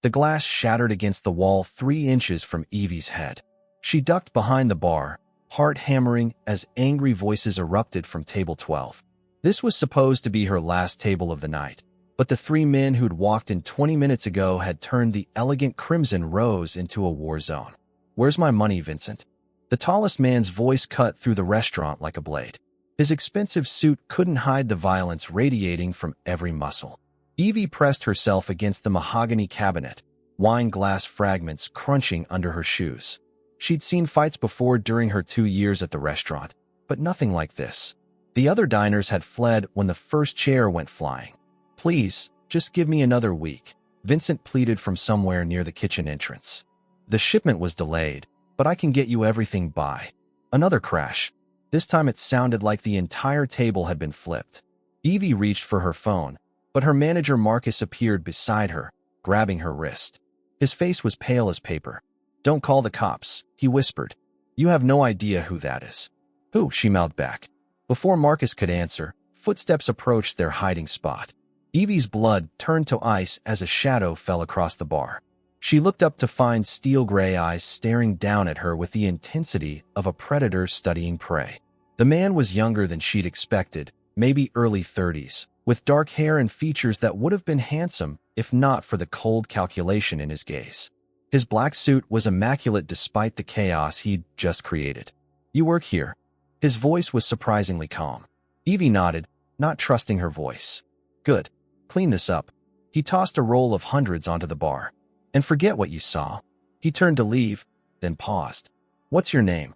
The glass shattered against the wall 3 inches from Evie's head. She ducked behind the bar, heart hammering as angry voices erupted from table 12. This was supposed to be her last table of the night, but the 3 men who'd walked in 20 minutes ago had turned the elegant Crimson Rose into a war zone. "Where's my money, Vincent?" The tallest man's voice cut through the restaurant like a blade. His expensive suit couldn't hide the violence radiating from every muscle. Evie pressed herself against the mahogany cabinet, wine glass fragments crunching under her shoes. She'd seen fights before during her 2 years at the restaurant, but nothing like this. The other diners had fled when the first chair went flying. "Please, just give me another week," Vincent pleaded from somewhere near the kitchen entrance. "The shipment was delayed, but I can get you everything by." Another crash. This time it sounded like the entire table had been flipped. Evie reached for her phone, but her manager Marcus appeared beside her, grabbing her wrist. His face was pale as paper. "Don't call the cops," he whispered. "You have no idea who that is." "Who?" she mouthed back. Before Marcus could answer, footsteps approached their hiding spot. Evie's blood turned to ice as a shadow fell across the bar. She looked up to find steel-gray eyes staring down at her with the intensity of a predator studying prey. The man was younger than she'd expected, maybe early 30s, with dark hair and features that would have been handsome if not for the cold calculation in his gaze. His black suit was immaculate despite the chaos he'd just created. "You work here?" His voice was surprisingly calm. Evie nodded, not trusting her voice. "Good. Clean this up." He tossed a roll of hundreds onto the bar. "And forget what you saw." He turned to leave, then paused. "What's your name?"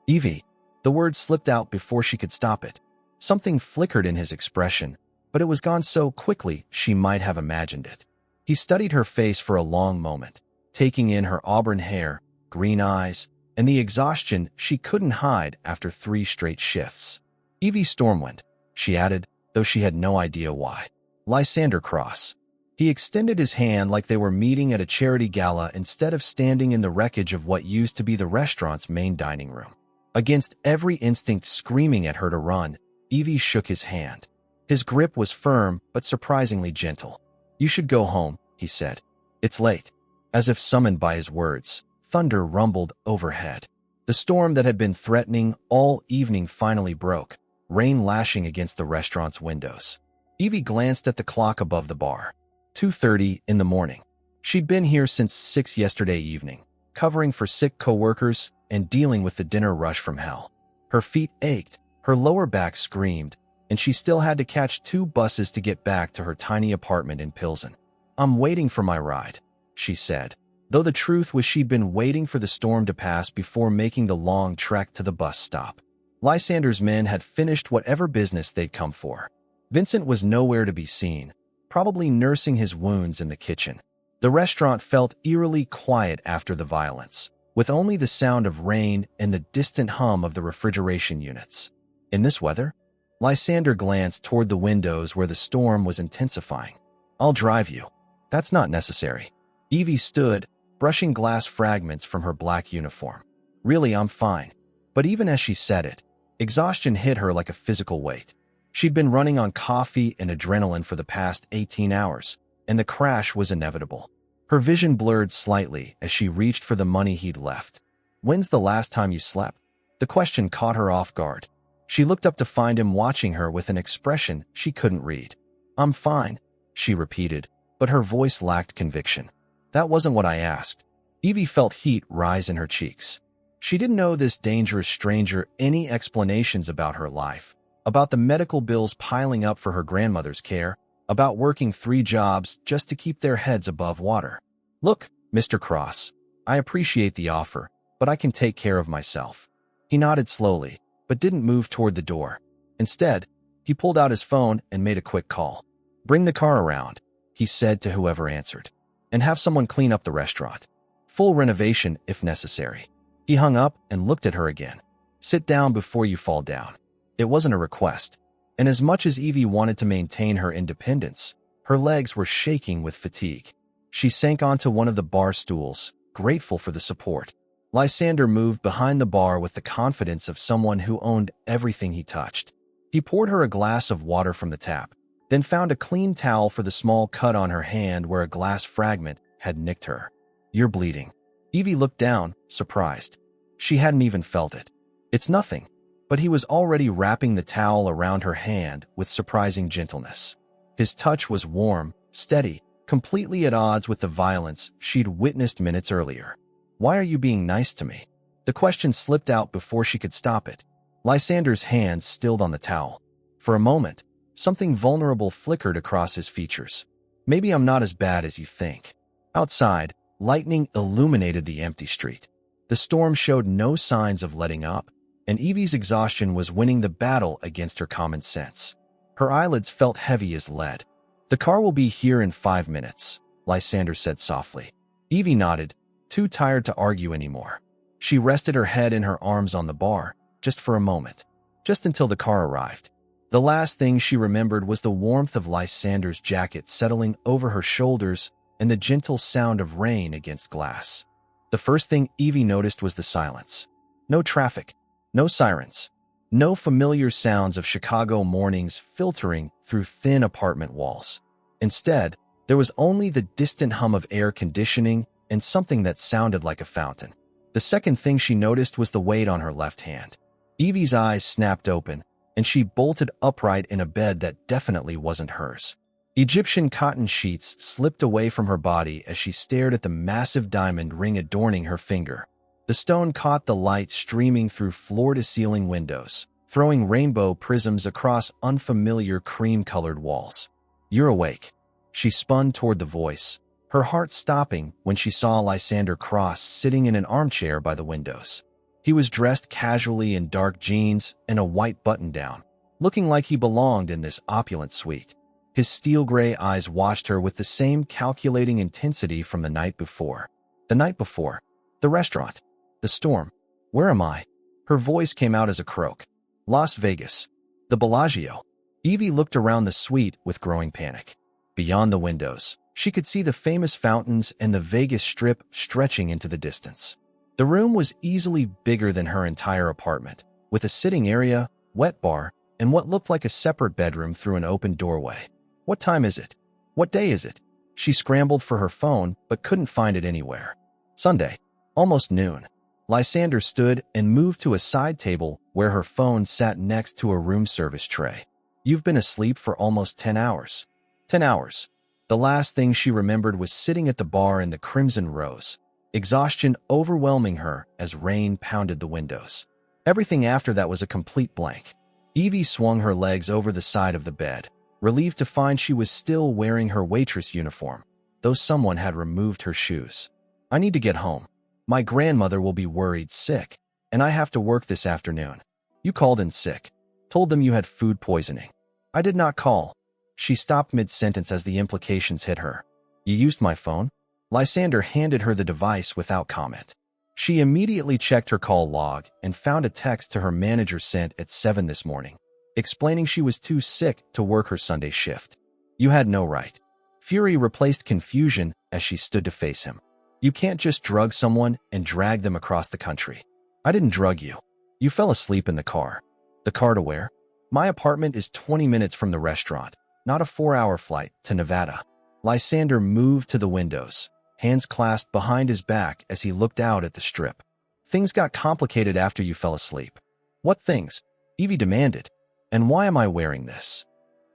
"Evie." The word slipped out before she could stop it. Something flickered in his expression, but it was gone so quickly she might have imagined it. He studied her face for a long moment, taking in her auburn hair, green eyes, and the exhaustion she couldn't hide after 3 straight shifts. "Evie Stormwind," she added, though she had no idea why. "Lysander Cross." He extended his hand like they were meeting at a charity gala instead of standing in the wreckage of what used to be the restaurant's main dining room. Against every instinct screaming at her to run, Evie shook his hand. His grip was firm but surprisingly gentle. "You should go home," he said. "It's late." As if summoned by his words, thunder rumbled overhead. The storm that had been threatening all evening finally broke, rain lashing against the restaurant's windows. Evie glanced at the clock above the bar. 2:30 in the morning. She'd been here since 6 yesterday evening, covering for sick coworkers and dealing with the dinner rush from hell. Her feet ached, her lower back screamed, and she still had to catch 2 buses to get back to her tiny apartment in Pilsen. "I'm waiting for my ride," she said, though the truth was she'd been waiting for the storm to pass before making the long trek to the bus stop. Lysander's men had finished whatever business they'd come for. Vincent was nowhere to be seen, probably nursing his wounds in the kitchen. The restaurant felt eerily quiet after the violence, with only the sound of rain and the distant hum of the refrigeration units. In this weather? Lysander glanced toward the windows where the storm was intensifying. "I'll drive you." "That's not necessary." Evie stood, brushing glass fragments from her black uniform. "Really, I'm fine." But even as she said it, exhaustion hit her like a physical weight. She'd been running on coffee and adrenaline for the past 18 hours, and the crash was inevitable. Her vision blurred slightly as she reached for the money he'd left. "When's the last time you slept?" The question caught her off guard. She looked up to find him watching her with an expression she couldn't read. "I'm fine," she repeated, but her voice lacked conviction. "That wasn't what I asked." Evie felt heat rise in her cheeks. She didn't owe this dangerous stranger any explanations about her life, about the medical bills piling up for her grandmother's care, about working 3 jobs just to keep their heads above water. "Look, Mr. Cross, I appreciate the offer, but I can take care of myself." He nodded slowly, but didn't move toward the door. Instead, he pulled out his phone and made a quick call. "Bring the car around," he said to whoever answered, "and have someone clean up the restaurant. Full renovation if necessary." He hung up and looked at her again. "Sit down before you fall down." It wasn't a request, and as much as Evie wanted to maintain her independence, her legs were shaking with fatigue. She sank onto one of the bar stools, grateful for the support. Lysander moved behind the bar with the confidence of someone who owned everything he touched. He poured her a glass of water from the tap, then found a clean towel for the small cut on her hand where a glass fragment had nicked her. You're bleeding. Evie looked down, surprised. She hadn't even felt it. It's nothing. But he was already wrapping the towel around her hand with surprising gentleness. His touch was warm, steady, completely at odds with the violence she'd witnessed minutes earlier. Why are you being nice to me? The question slipped out before she could stop it. Lysander's hands stilled on the towel. For a moment, something vulnerable flickered across his features. Maybe I'm not as bad as you think. Outside, lightning illuminated the empty street. The storm showed no signs of letting up, and Evie's exhaustion was winning the battle against her common sense. Her eyelids felt heavy as lead. The car will be here in 5 minutes, Lysander said softly. Evie nodded, too tired to argue anymore. She rested her head in her arms on the bar, just for a moment, just until the car arrived. The last thing she remembered was the warmth of Lysander's jacket settling over her shoulders and the gentle sound of rain against glass. The first thing Evie noticed was the silence. No traffic, no sirens, no familiar sounds of Chicago mornings filtering through thin apartment walls. Instead, there was only the distant hum of air conditioning and something that sounded like a fountain. The second thing she noticed was the weight on her left hand. Evie's eyes snapped open, and she bolted upright in a bed that definitely wasn't hers. Egyptian cotton sheets slipped away from her body as she stared at the massive diamond ring adorning her finger. The stone caught the light streaming through floor-to-ceiling windows, throwing rainbow prisms across unfamiliar cream-colored walls. You're awake. She spun toward the voice, her heart stopping when she saw Lysander Cross sitting in an armchair by the windows. He was dressed casually in dark jeans and a white button-down, looking like he belonged in this opulent suite. His steel-gray eyes watched her with the same calculating intensity from the night before. The night before. The restaurant. The storm. Where am I? Her voice came out as a croak. Las Vegas. The Bellagio. Evie looked around the suite with growing panic. Beyond the windows, she could see the famous fountains and the Vegas Strip stretching into the distance. The room was easily bigger than her entire apartment, with a sitting area, wet bar, and what looked like a separate bedroom through an open doorway. What time is it? What day is it? She scrambled for her phone, but couldn't find it anywhere. Sunday. Almost noon. Lysander stood and moved to a side table where her phone sat next to a room service tray. You've been asleep for almost 10 hours. 10 hours. The last thing she remembered was sitting at the bar in the crimson rose, exhaustion overwhelming her as rain pounded the windows. Everything after that was a complete blank. Evie swung her legs over the side of the bed, relieved to find she was still wearing her waitress uniform, though someone had removed her shoes. I need to get home. My grandmother will be worried sick, and I have to work this afternoon. You called in sick. Told them you had food poisoning. I did not call. She stopped mid-sentence as the implications hit her. You used my phone? Lysander handed her the device without comment. She immediately checked her call log and found a text to her manager sent at 7 this morning, explaining she was too sick to work her Sunday shift. You had no right. Fury replaced confusion as she stood to face him. You can't just drug someone and drag them across the country. I didn't drug you. You fell asleep in the car. The car to where? My apartment is 20 minutes from the restaurant, not a 4-hour flight to Nevada. Lysander moved to the windows, hands clasped behind his back as he looked out at the strip. Things got complicated after you fell asleep. What things? Evie demanded. And why am I wearing this?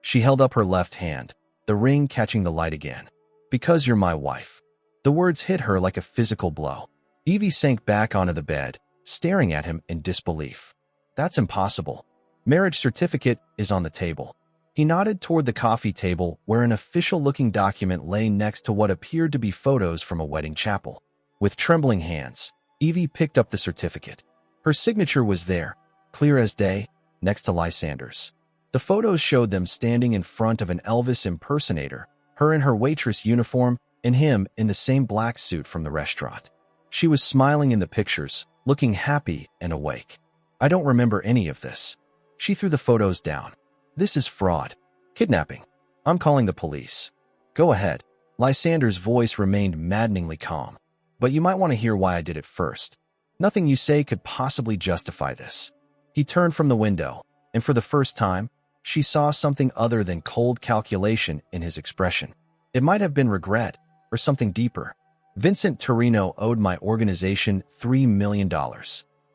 She held up her left hand, the ring catching the light again. Because you're my wife. The words hit her like a physical blow. Evie sank back onto the bed, staring at him in disbelief. That's impossible. Marriage certificate is on the table. He nodded toward the coffee table where an official-looking document lay next to what appeared to be photos from a wedding chapel. With trembling hands, Evie picked up the certificate. Her signature was there, clear as day, next to Lysander's. The photos showed them standing in front of an Elvis impersonator, her in her waitress uniform and him in the same black suit from the restaurant. She was smiling in the pictures, looking happy and awake. I don't remember any of this. She threw the photos down. This is fraud. Kidnapping. I'm calling the police. Go ahead. Lysander's voice remained maddeningly calm. But you might want to hear why I did it first. Nothing you say could possibly justify this. He turned from the window, and for the first time, she saw something other than cold calculation in his expression. It might have been regret, or or something deeper? Vincent Torino owed my organization $3 million.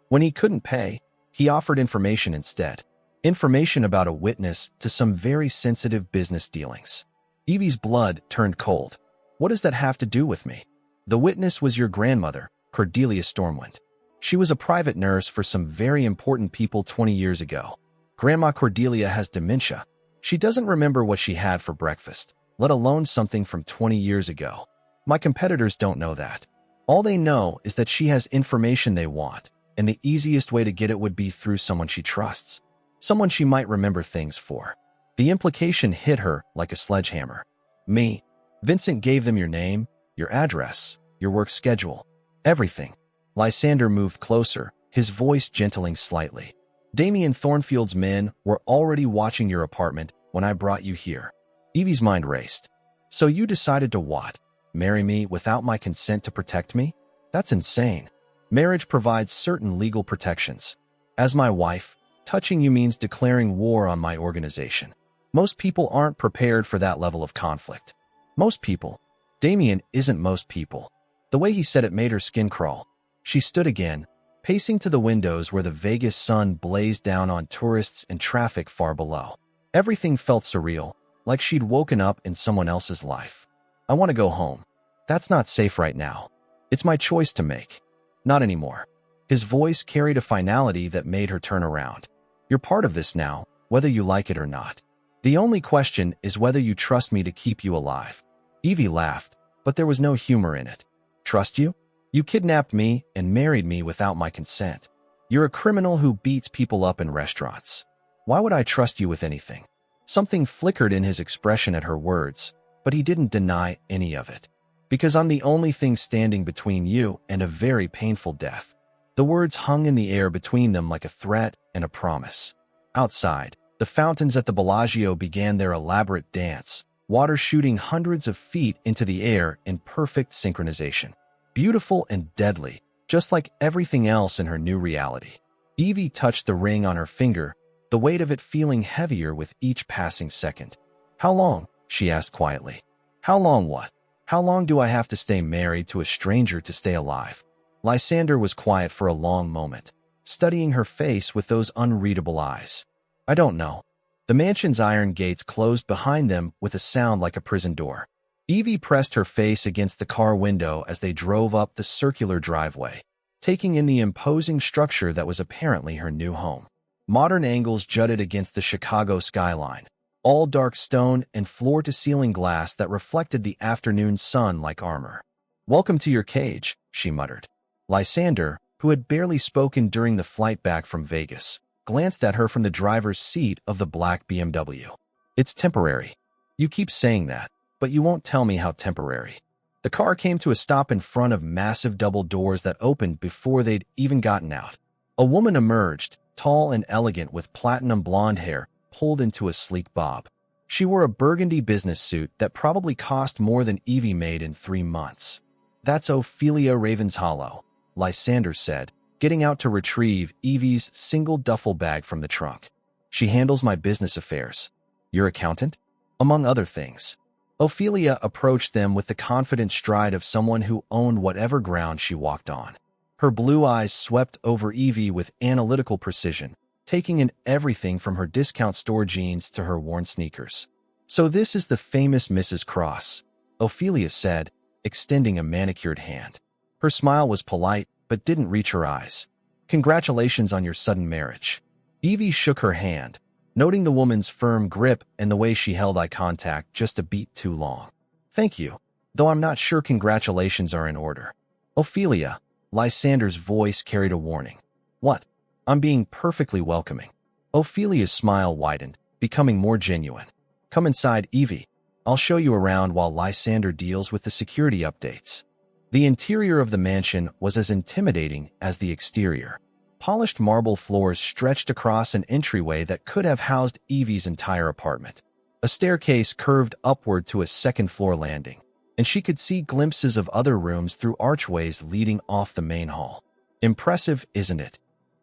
When he couldn't pay, he offered information instead. Information about a witness to some very sensitive business dealings. Evie's blood turned cold. What does that have to do with me? The witness was your grandmother, Cordelia Stormwind. She was a private nurse for some very important people 20 years ago. Grandma Cordelia has dementia. She doesn't remember what she had for breakfast, let alone something from 20 years ago. My competitors don't know that. All they know is that she has information they want, and the easiest way to get it would be through someone she trusts. Someone she might remember things for. The implication hit her like a sledgehammer. Me. Vincent gave them your name, your address, your work schedule, everything. Lysander moved closer, his voice gentling slightly. Damien Thornfield's men were already watching your apartment when I brought you here. Evie's mind raced. So you decided to what? Marry me without my consent to protect me? That's insane. Marriage provides certain legal protections. As my wife, touching you means declaring war on my organization. Most people aren't prepared for that level of conflict. Most people. Damien isn't most people. The way he said it made her skin crawl. She stood again, pacing to the windows where the Vegas sun blazed down on tourists and traffic far below. Everything felt surreal, like she'd woken up in someone else's life. I want to go home. That's not safe right now. It's my choice to make. Not anymore. His voice carried a finality that made her turn around. You're part of this now, whether you like it or not. The only question is whether you trust me to keep you alive. Evie laughed, but there was no humor in it. Trust you? You kidnapped me and married me without my consent. You're a criminal who beats people up in restaurants. Why would I trust you with anything? Something flickered in his expression at her words, but he didn't deny any of it. Because I'm the only thing standing between you and a very painful death. The words hung in the air between them like a threat and a promise. Outside, the fountains at the Bellagio began their elaborate dance, water shooting hundreds of feet into the air in perfect synchronization. Beautiful and deadly, just like everything else in her new reality. Evie touched the ring on her finger, the weight of it feeling heavier with each passing second. How long? She asked quietly. How long what? How long do I have to stay married to a stranger to stay alive? Lysander was quiet for a long moment, studying her face with those unreadable eyes. I don't know. The mansion's iron gates closed behind them with a sound like a prison door. Evie pressed her face against the car window as they drove up the circular driveway, taking in the imposing structure that was apparently her new home. Modern angles jutted against the Chicago skyline, all dark stone and floor-to-ceiling glass that reflected the afternoon sun like armor. Welcome to your cage, she muttered. Lysander, who had barely spoken during the flight back from Vegas, glanced at her from the driver's seat of the black BMW. It's temporary. You keep saying that, but you won't tell me how temporary. The car came to a stop in front of massive double doors that opened before they'd even gotten out. A woman emerged, tall and elegant with platinum blonde hair pulled into a sleek bob. She wore a burgundy business suit that probably cost more than Evie made in 3 months. That's Ophelia Ravenshollow, Lysander said, getting out to retrieve Evie's single duffel bag from the trunk. She handles my business affairs. Your accountant? Among other things. Ophelia approached them with the confident stride of someone who owned whatever ground she walked on. Her blue eyes swept over Evie with analytical precision, taking in everything from her discount store jeans to her worn sneakers. So this is the famous Mrs. Cross, Ophelia said, extending a manicured hand. Her smile was polite, but didn't reach her eyes. Congratulations on your sudden marriage. Evie shook her hand, noting the woman's firm grip and the way she held eye contact just a beat too long. Thank you, though I'm not sure congratulations are in order. Ophelia, Lysander's voice carried a warning. What? I'm being perfectly welcoming. Ophelia's smile widened, becoming more genuine. Come inside, Evie. I'll show you around while Lysander deals with the security updates. The interior of the mansion was as intimidating as the exterior. Polished marble floors stretched across an entryway that could have housed Evie's entire apartment. A staircase curved upward to a second-floor landing, and she could see glimpses of other rooms through archways leading off the main hall. Impressive, isn't it?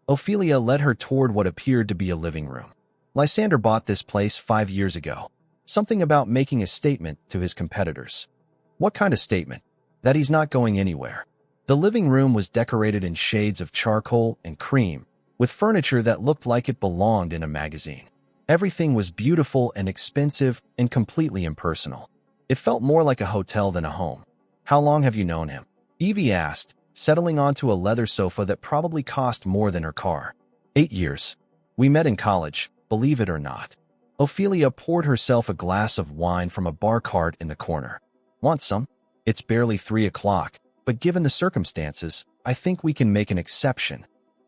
Ophelia led her toward what appeared to be a living room. Lysander bought this place 5 years ago. Something about making a statement to his competitors. What kind of statement? That he's not going anywhere. The living room was decorated in shades of charcoal and cream, with furniture that looked like it belonged in a magazine. Everything was beautiful and expensive and completely impersonal. It felt more like a hotel than a home. How long have you known him? Evie asked, settling onto a leather sofa that probably cost more than her car. 8 years. We met in college, believe it or not. Ophelia poured herself a glass of wine from a bar cart in the corner. Want some? It's barely 3 o'clock, but given the circumstances, I think we can make an exception.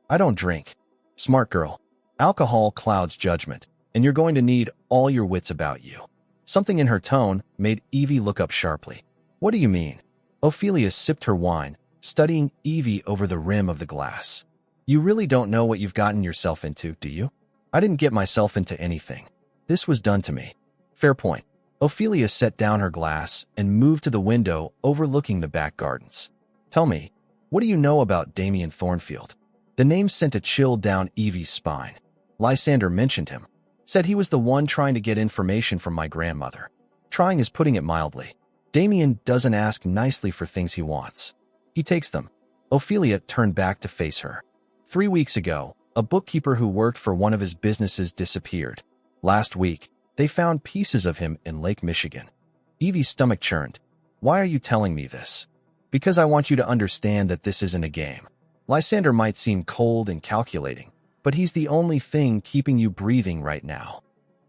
I don't drink. Smart girl. Alcohol clouds judgment, and you're going to need all your wits about you. Something in her tone made Evie look up sharply. What do you mean? Ophelia sipped her wine, studying Evie over the rim of the glass. You really don't know what you've gotten yourself into, do you? I didn't get myself into anything. This was done to me. Fair point. Ophelia set down her glass and moved to the window overlooking the back gardens. Tell me, what do you know about Damien Thornfield? The name sent a chill down Evie's spine. Lysander mentioned him. Said he was the one trying to get information from my grandmother. Trying is putting it mildly. Damien doesn't ask nicely for things he wants. He takes them. Ophelia turned back to face her. 3 weeks ago, a bookkeeper who worked for one of his businesses disappeared. Last week, they found pieces of him in Lake Michigan. Evie's stomach churned. Why are you telling me this? Because I want you to understand that this isn't a game. Lysander might seem cold and calculating, but he's the only thing keeping you breathing right now.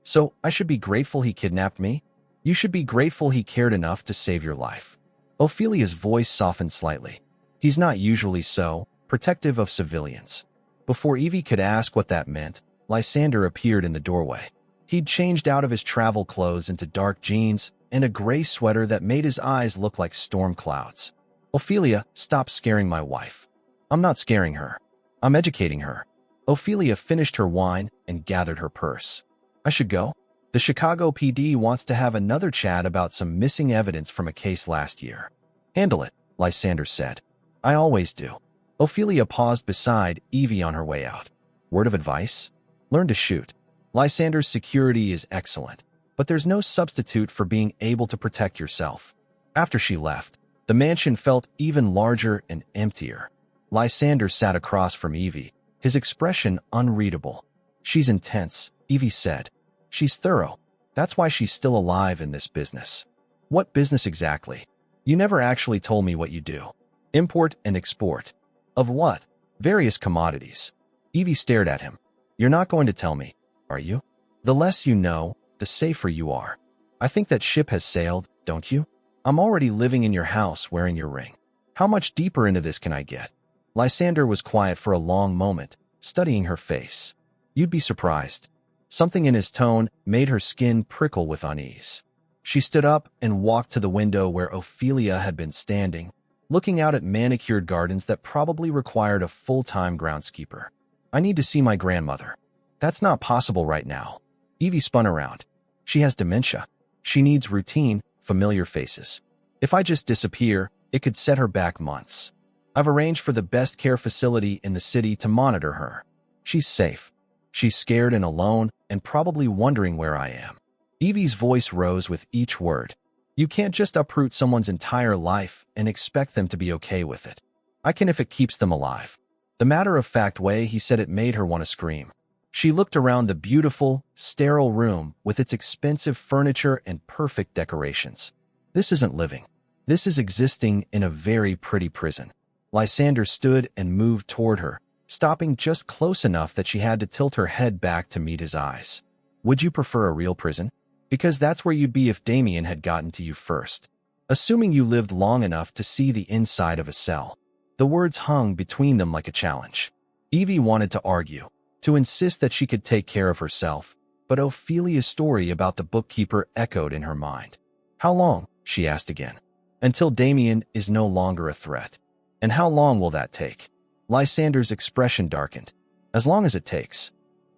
So I should be grateful he kidnapped me? You should be grateful he cared enough to save your life. Ophelia's voice softened slightly. He's not usually so protective of civilians. Before Evie could ask what that meant, Lysander appeared in the doorway. He'd changed out of his travel clothes into dark jeans and a gray sweater that made his eyes look like storm clouds. Ophelia, stop scaring my wife. I'm not scaring her. I'm educating her. Ophelia finished her wine and gathered her purse. I should go. The Chicago PD wants to have another chat about some missing evidence from a case last year. Handle it, Lysander said. I always do. Ophelia paused beside Evie on her way out. Word of advice? Learn to shoot. Lysander's security is excellent, but there's no substitute for being able to protect yourself. After she left, the mansion felt even larger and emptier. Lysander sat across from Evie, his expression unreadable. She's intense, Evie said. She's thorough. That's why she's still alive in this business. What business exactly? You never actually told me what you do. Import and export. Of what? Various commodities. Evie stared at him. You're not going to tell me, are you? The less you know, the safer you are. I think that ship has sailed, don't you? I'm already living in your house wearing your ring. How much deeper into this can I get? Lysander was quiet for a long moment, studying her face. You'd be surprised. Something in his tone made her skin prickle with unease. She stood up and walked to the window where Ophelia had been standing, looking out at manicured gardens that probably required a full-time groundskeeper. I need to see my grandmother. That's not possible right now. Evie spun around. She has dementia. She needs routine, familiar faces. If I just disappear, it could set her back months. I've arranged for the best care facility in the city to monitor her. She's safe. She's scared and alone and probably wondering where I am. Evie's voice rose with each word. You can't just uproot someone's entire life and expect them to be okay with it. I can if it keeps them alive. The matter-of-fact way he said it made her want to scream. She looked around the beautiful, sterile room with its expensive furniture and perfect decorations. This isn't living. This is existing in a very pretty prison. Lysander stood and moved toward her, stopping just close enough that she had to tilt her head back to meet his eyes. Would you prefer a real prison? Because that's where you'd be if Damien had gotten to you first. Assuming you lived long enough to see the inside of a cell. The words hung between them like a challenge. Evie wanted to argue, to insist that she could take care of herself, but Ophelia's story about the bookkeeper echoed in her mind. How long? She asked again. Until Damien is no longer a threat. And how long will that take? Lysander's expression darkened. As long as it takes.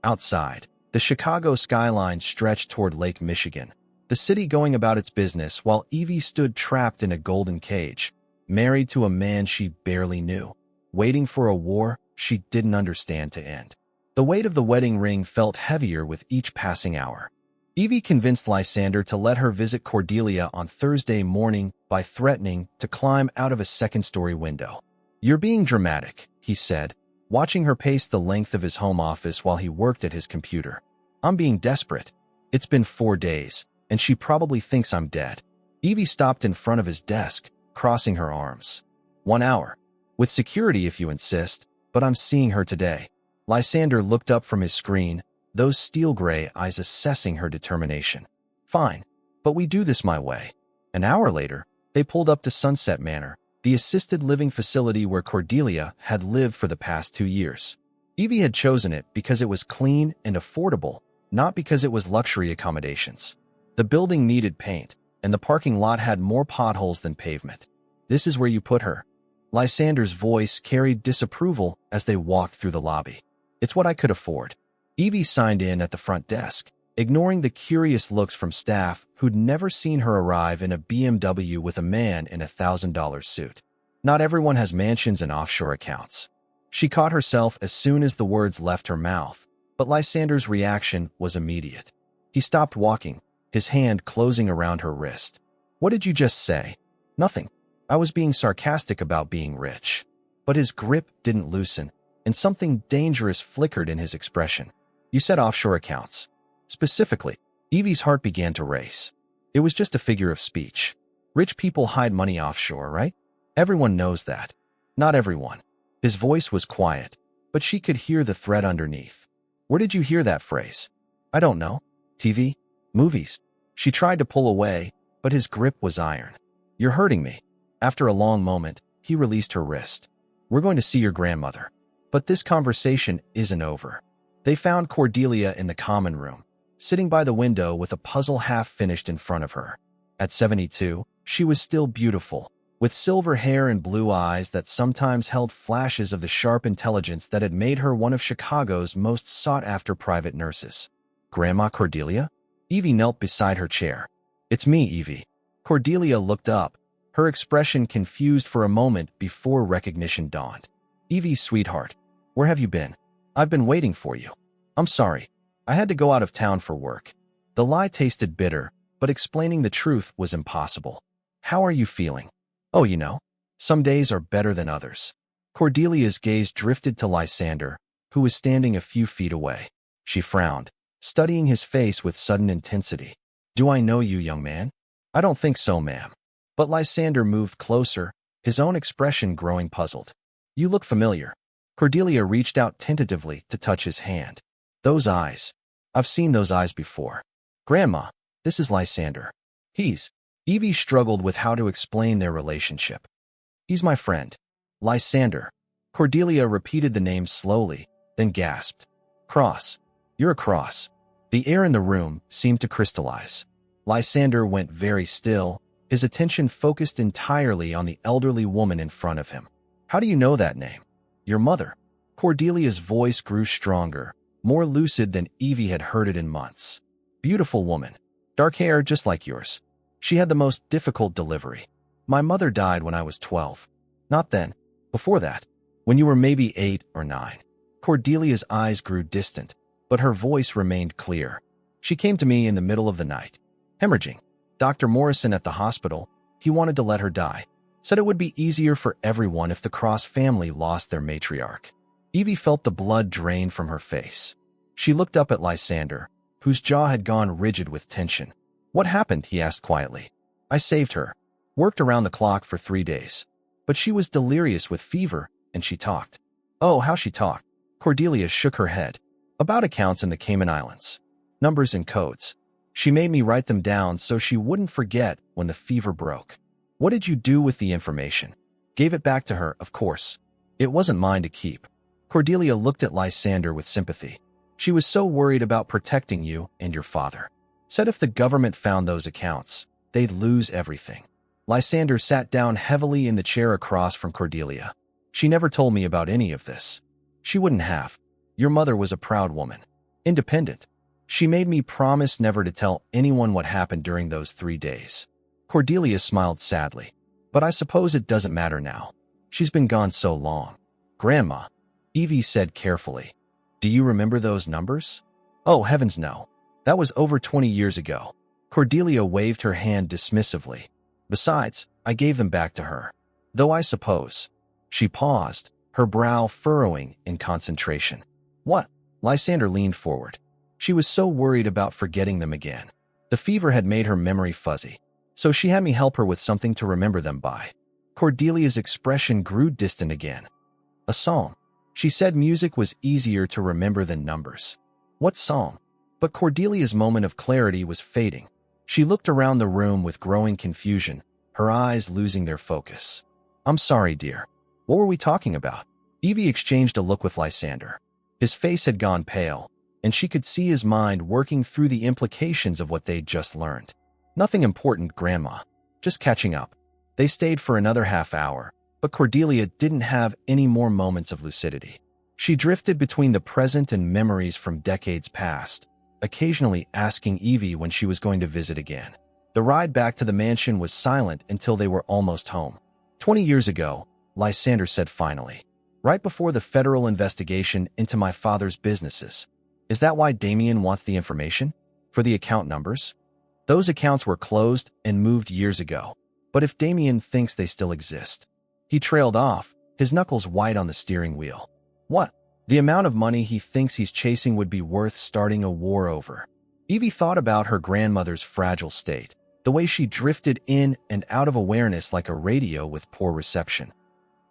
Outside, the Chicago skyline stretched toward Lake Michigan, the city going about its business while Evie stood trapped in a golden cage, married to a man she barely knew, waiting for a war she didn't understand to end. The weight of the wedding ring felt heavier with each passing hour. Evie convinced Lysander to let her visit Cordelia on Thursday morning by threatening to climb out of a second-story window. "You're being dramatic," he said, watching her pace the length of his home office while he worked at his computer. "I'm being desperate. It's been 4 days, and she probably thinks I'm dead." Evie stopped in front of his desk, crossing her arms. "1 hour. With security if you insist, but I'm seeing her today." Lysander looked up from his screen, those steel-gray eyes assessing her determination. "Fine, but we do this my way." An hour later, they pulled up to Sunset Manor, the assisted living facility where Cordelia had lived for the past 2 years. Evie had chosen it because it was clean and affordable, not because it was luxury accommodations. The building needed paint, and the parking lot had more potholes than pavement. "This is where you put her." Lysander's voice carried disapproval as they walked through the lobby. "It's what I could afford." Evie signed in at the front desk, ignoring the curious looks from staff who'd never seen her arrive in a BMW with a man in a $1,000 suit. Not everyone has mansions and offshore accounts. She caught herself as soon as the words left her mouth, but Lysander's reaction was immediate. He stopped walking, his hand closing around her wrist. "What did you just say?" "Nothing. I was being sarcastic about being rich." But his grip didn't loosen, and something dangerous flickered in his expression. "You said offshore accounts." Specifically, Evie's heart began to race. It was just a figure of speech. Rich people hide money offshore, right? Everyone knows that. Not everyone. His voice was quiet, but she could hear the threat underneath. "Where did you hear that phrase?" "I don't know. TV? Movies?" She tried to pull away, but his grip was iron. "You're hurting me." After a long moment, he released her wrist. "We're going to see your grandmother. But this conversation isn't over." They found Cordelia in the common room, sitting by the window with a puzzle half finished in front of her. At 72, she was still beautiful, with silver hair and blue eyes that sometimes held flashes of the sharp intelligence that had made her one of Chicago's most sought-after private nurses. "Grandma Cordelia?" Evie knelt beside her chair. "It's me, Evie." Cordelia looked up, her expression confused for a moment before recognition dawned. "Evie, sweetheart, where have you been? I've been waiting for you." "I'm sorry. I had to go out of town for work." The lie tasted bitter, but explaining the truth was impossible. "How are you feeling?" "Oh, you know, some days are better than others." Cordelia's gaze drifted to Lysander, who was standing a few feet away. She frowned, studying his face with sudden intensity. "Do I know you, young man?" "I don't think so, ma'am." But Lysander moved closer, his own expression growing puzzled. "You look familiar." Cordelia reached out tentatively to touch his hand. "Those eyes. I've seen those eyes before." "Grandma, this is Lysander." Evie struggled with how to explain their relationship. "He's my friend. Lysander." Cordelia repeated the name slowly, then gasped. "Cross. You're a cross." The air in the room seemed to crystallize. Lysander went very still, his attention focused entirely on the elderly woman in front of him. "How do you know that name?" "Your mother." Cordelia's voice grew stronger, more lucid than Evie had heard it in months. "Beautiful woman. Dark hair just like yours. She had the most difficult delivery. My mother died when I was 12. Not then. Before that. When you were maybe 8 or 9. Cordelia's eyes grew distant, but her voice remained clear. "She came to me in the middle of the night. Hemorrhaging. Dr. Morrison at the hospital, he wanted to let her die. Said it would be easier for everyone if the Cross family lost their matriarch." Evie felt the blood drain from her face. She looked up at Lysander, whose jaw had gone rigid with tension. "What happened?" he asked quietly. "I saved her. Worked around the clock for 3 days. But she was delirious with fever, and she talked." "Oh, how she talked." Cordelia shook her head. "About accounts in the Cayman Islands. Numbers and codes. She made me write them down so she wouldn't forget when the fever broke." "What did you do with the information?" "Gave it back to her, of course. It wasn't mine to keep." Cordelia looked at Lysander with sympathy. "She was so worried about protecting you and your father. Said if the government found those accounts, they'd lose everything." Lysander sat down heavily in the chair across from Cordelia. "She never told me about any of this." "She wouldn't have. Your mother was a proud woman. Independent. She made me promise never to tell anyone what happened during those 3 days." Cordelia smiled sadly. "But I suppose it doesn't matter now. She's been gone so long." "Grandma," Evie said carefully. "Do you remember those numbers?" "Oh, heavens no. That was over 20 years ago. Cordelia waved her hand dismissively. Besides, I gave them back to her. Though I suppose. She paused, her brow furrowing in concentration. What? Lysander leaned forward. She was so worried about forgetting them again. The fever had made her memory fuzzy, so she had me help her with something to remember them by. Cordelia's expression grew distant again. A song. She said music was easier to remember than numbers. What song? But Cordelia's moment of clarity was fading. She looked around the room with growing confusion, her eyes losing their focus. I'm sorry, dear. What were we talking about? Evie exchanged a look with Lysander. His face had gone pale, and she could see his mind working through the implications of what they'd just learned. Nothing important, Grandma. Just catching up. They stayed for another half hour, but Cordelia didn't have any more moments of lucidity. She drifted between the present and memories from decades past, occasionally asking Evie when she was going to visit again. The ride back to the mansion was silent until they were almost home. 20 years ago, Lysander said finally, right before the federal investigation into my father's businesses. Is that why Damien wants the information? For the account numbers? Those accounts were closed and moved years ago. But if Damien thinks they still exist. He trailed off, his knuckles white on the steering wheel. What? The amount of money he thinks he's chasing would be worth starting a war over. Evie thought about her grandmother's fragile state, the way she drifted in and out of awareness like a radio with poor reception.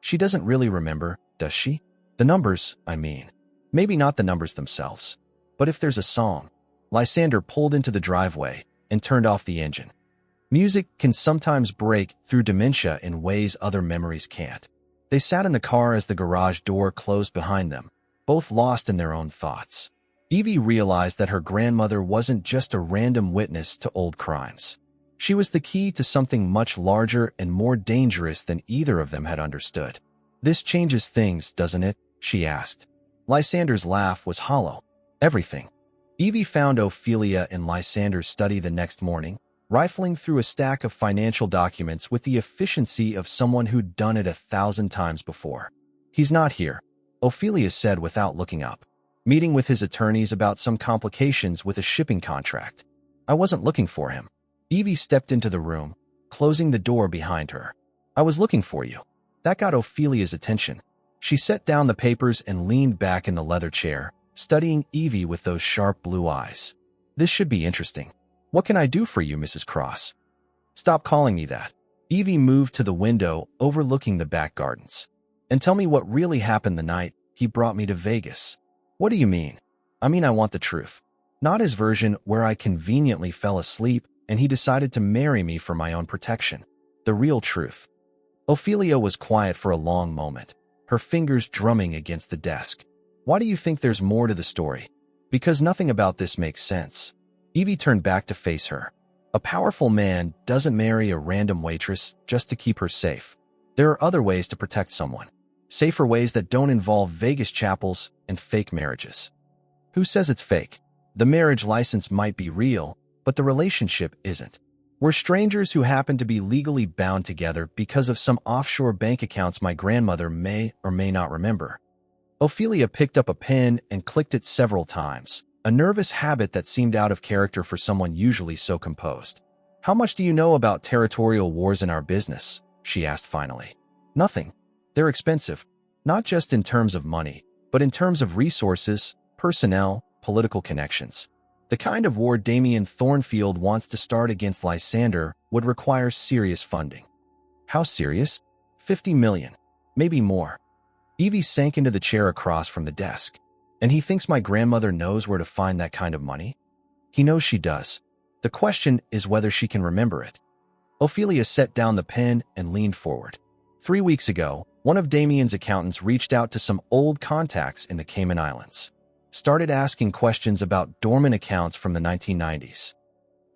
She doesn't really remember, does she? The numbers, I mean. Maybe not the numbers themselves. But if there's a song. Lysander pulled into the driveway and turned off the engine. Music can sometimes break through dementia in ways other memories can't. They sat in the car as the garage door closed behind them, both lost in their own thoughts. Evie realized that her grandmother wasn't just a random witness to old crimes. She was the key to something much larger and more dangerous than either of them had understood. This changes things, doesn't it? She asked. Lysander's laugh was hollow. Everything. Evie found Ophelia in Lysander's study the next morning, rifling through a stack of financial documents with the efficiency of someone who'd done it 1,000 times before. He's not here, Ophelia said without looking up. Meeting with his attorneys about some complications with a shipping contract. I wasn't looking for him. Evie stepped into the room, closing the door behind her. I was looking for you. That got Ophelia's attention. She set down the papers and leaned back in the leather chair, studying Evie with those sharp blue eyes. This should be interesting. What can I do for you, Mrs. Cross? Stop calling me that. Evie moved to the window overlooking the back gardens. And tell me what really happened the night he brought me to Vegas. What do you mean? I mean, I want the truth. Not his version where I conveniently fell asleep and he decided to marry me for my own protection. The real truth. Ophelia was quiet for a long moment, her fingers drumming against the desk. Why do you think there's more to the story? Because nothing about this makes sense. Evie turned back to face her. A powerful man doesn't marry a random waitress just to keep her safe. There are other ways to protect someone. Safer ways that don't involve Vegas chapels and fake marriages. Who says it's fake? The marriage license might be real, but the relationship isn't. We're strangers who happen to be legally bound together because of some offshore bank accounts my grandmother may or may not remember. Ophelia picked up a pen and clicked it several times, a nervous habit that seemed out of character for someone usually so composed. How much do you know about territorial wars in our business? She asked finally. Nothing. They're expensive, not just in terms of money, but in terms of resources, personnel, political connections. The kind of war Damien Thornfield wants to start against Lysander would require serious funding. How serious? 50 million. Maybe more. Evie sank into the chair across from the desk. And he thinks my grandmother knows where to find that kind of money? He knows she does. The question is whether she can remember it. Ophelia set down the pen and leaned forward. 3 weeks ago, one of Damien's accountants reached out to some old contacts in the Cayman Islands. Started asking questions about dormant accounts from the 1990s.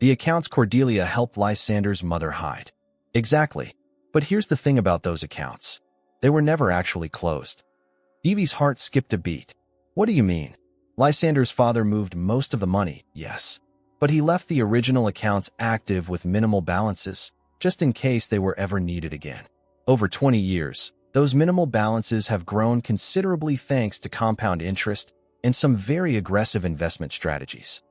The accounts Cordelia helped Lysander's mother hide. Exactly. But here's the thing about those accounts. They were never actually closed. Evie's heart skipped a beat. What do you mean? Lysander's father moved most of the money, yes. But he left the original accounts active with minimal balances, just in case they were ever needed again. Over 20 years, those minimal balances have grown considerably thanks to compound interest and some very aggressive investment strategies.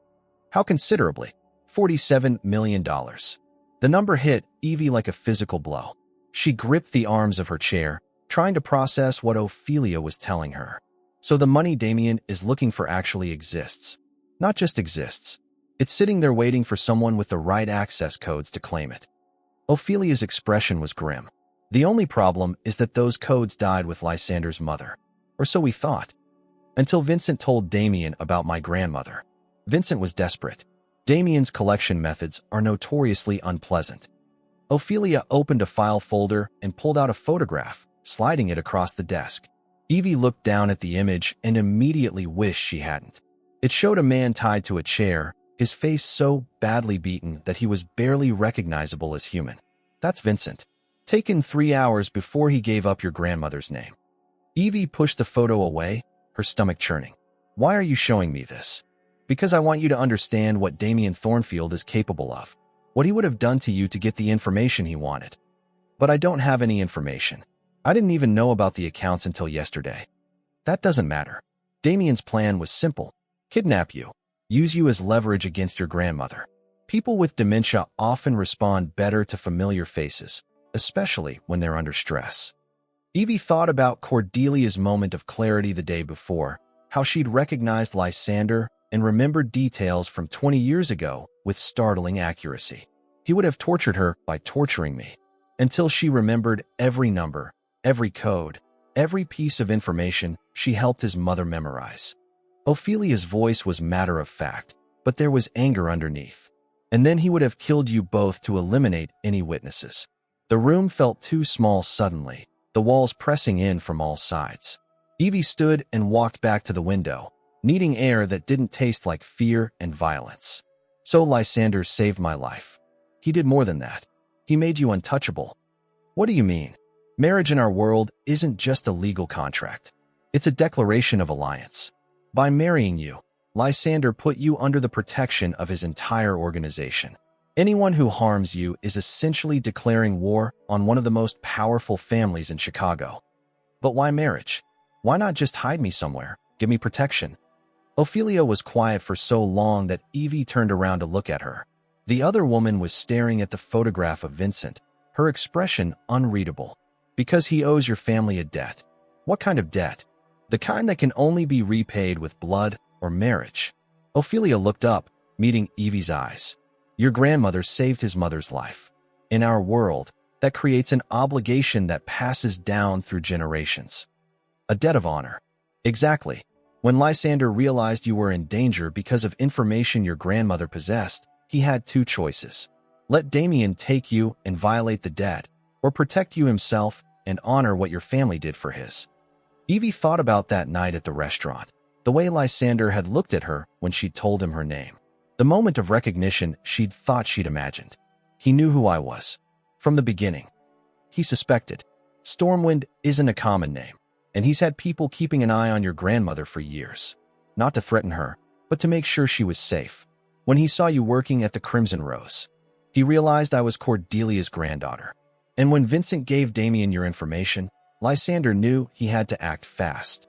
How considerably? $47 million. The number hit Evie like a physical blow. She gripped the arms of her chair, trying to process what Ophelia was telling her. So the money Damien is looking for actually exists. Not just exists. It's sitting there waiting for someone with the right access codes to claim it. Ophelia's expression was grim. The only problem is that those codes died with Lysander's mother. Or so we thought. Until Vincent told Damien about my grandmother. Vincent was desperate. Damien's collection methods are notoriously unpleasant. Ophelia opened a file folder and pulled out a photograph, sliding it across the desk. Evie looked down at the image and immediately wished she hadn't. It showed a man tied to a chair, his face so badly beaten that he was barely recognizable as human. That's Vincent. Taken 3 hours before he gave up your grandmother's name. Evie pushed the photo away, her stomach churning. Why are you showing me this? Because I want you to understand what Damien Thornfield is capable of. What he would have done to you to get the information he wanted. But I don't have any information. I didn't even know about the accounts until yesterday. That doesn't matter. Damien's plan was simple. Kidnap you. Use you as leverage against your grandmother. People with dementia often respond better to familiar faces, especially when they're under stress. Evie thought about Cordelia's moment of clarity the day before, how she'd recognized Lysander and remembered details from 20 years ago with startling accuracy. He would have tortured her by torturing me, until she remembered every number, every code, every piece of information she helped his mother memorize. Ophelia's voice was matter-of-fact, but there was anger underneath. And then he would have killed you both to eliminate any witnesses. The room felt too small suddenly, the walls pressing in from all sides. Evie stood and walked back to the window, needing air that didn't taste like fear and violence. So Lysander saved my life. He did more than that. He made you untouchable. What do you mean? Marriage in our world isn't just a legal contract. It's a declaration of alliance. By marrying you, Lysander put you under the protection of his entire organization. Anyone who harms you is essentially declaring war on one of the most powerful families in Chicago. But why marriage? Why not just hide me somewhere, give me protection? Ophelia was quiet for so long that Evie turned around to look at her. The other woman was staring at the photograph of Vincent, her expression unreadable. Because he owes your family a debt. What kind of debt? The kind that can only be repaid with blood or marriage. Ophelia looked up, meeting Evie's eyes. Your grandmother saved his mother's life. In our world, that creates an obligation that passes down through generations. A debt of honor. Exactly. When Lysander realized you were in danger because of information your grandmother possessed, he had two choices. Let Damien take you and violate the debt, or protect you himself and honor what your family did for his. Evie thought about that night at the restaurant, the way Lysander had looked at her when she'd told him her name. The moment of recognition she'd thought she'd imagined. He knew who I was. From the beginning. He suspected. Stormwind isn't a common name, and he's had people keeping an eye on your grandmother for years. Not to threaten her, but to make sure she was safe. When he saw you working at the Crimson Rose, he realized I was Cordelia's granddaughter. And when Vincent gave Damien your information, Lysander knew he had to act fast.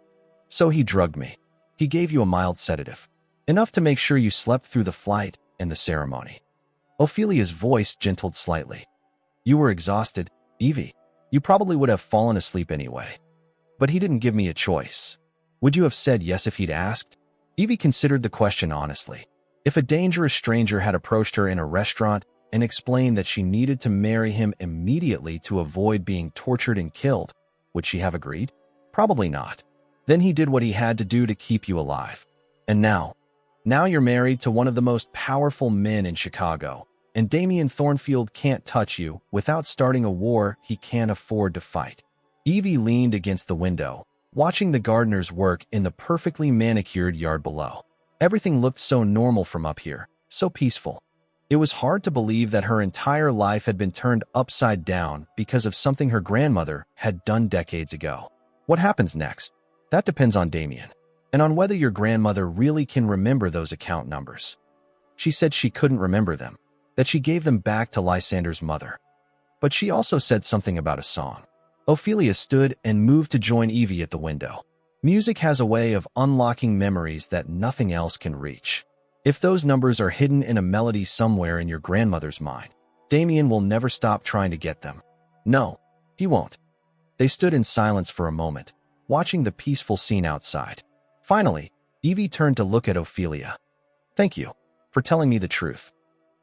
So he drugged me. He gave you a mild sedative. Enough to make sure you slept through the flight and the ceremony. Ophelia's voice gentled slightly. You were exhausted, Evie. You probably would have fallen asleep anyway. But he didn't give me a choice. Would you have said yes if he'd asked? Evie considered the question honestly. If a dangerous stranger had approached her in a restaurant and explained that she needed to marry him immediately to avoid being tortured and killed, would she have agreed? Probably not. Then he did what he had to do to keep you alive. And now you're married to one of the most powerful men in Chicago, and Damien Thornfield can't touch you without starting a war he can't afford to fight. Evie leaned against the window, watching the gardeners work in the perfectly manicured yard below. Everything looked so normal from up here, so peaceful. It was hard to believe that her entire life had been turned upside down because of something her grandmother had done decades ago. What happens next? That depends on Damien, and on whether your grandmother really can remember those account numbers. She said she couldn't remember them, that she gave them back to Lysander's mother. But she also said something about a song. Ophelia stood and moved to join Evie at the window. Music has a way of unlocking memories that nothing else can reach. If those numbers are hidden in a melody somewhere in your grandmother's mind, Damien will never stop trying to get them. No, he won't. They stood in silence for a moment, watching the peaceful scene outside. Finally, Evie turned to look at Ophelia. Thank you for telling me the truth.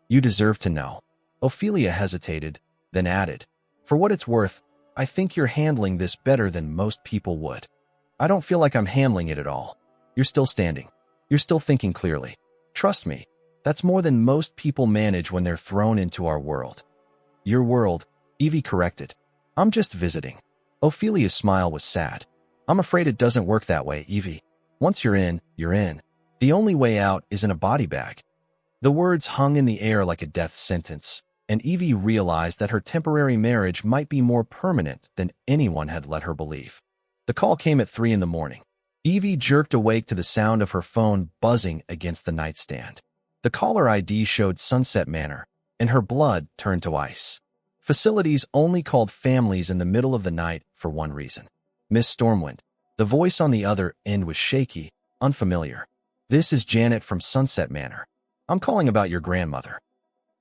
You deserve to know. Ophelia hesitated, then added, for what it's worth, I think you're handling this better than most people would. I don't feel like I'm handling it at all. You're still standing. You're still thinking clearly. Trust me, that's more than most people manage when they're thrown into our world. Your world, Evie corrected. I'm just visiting. Ophelia's smile was sad. I'm afraid it doesn't work that way, Evie. Once you're in, you're in. The only way out is in a body bag. The words hung in the air like a death sentence, and Evie realized that her temporary marriage might be more permanent than anyone had let her believe. The call came at 3 in the morning. Evie jerked awake to the sound of her phone buzzing against the nightstand. The caller ID showed Sunset Manor, and her blood turned to ice. Facilities only called families in the middle of the night for one reason. Miss Stormwind. The voice on the other end was shaky, unfamiliar. This is Janet from Sunset Manor. I'm calling about your grandmother.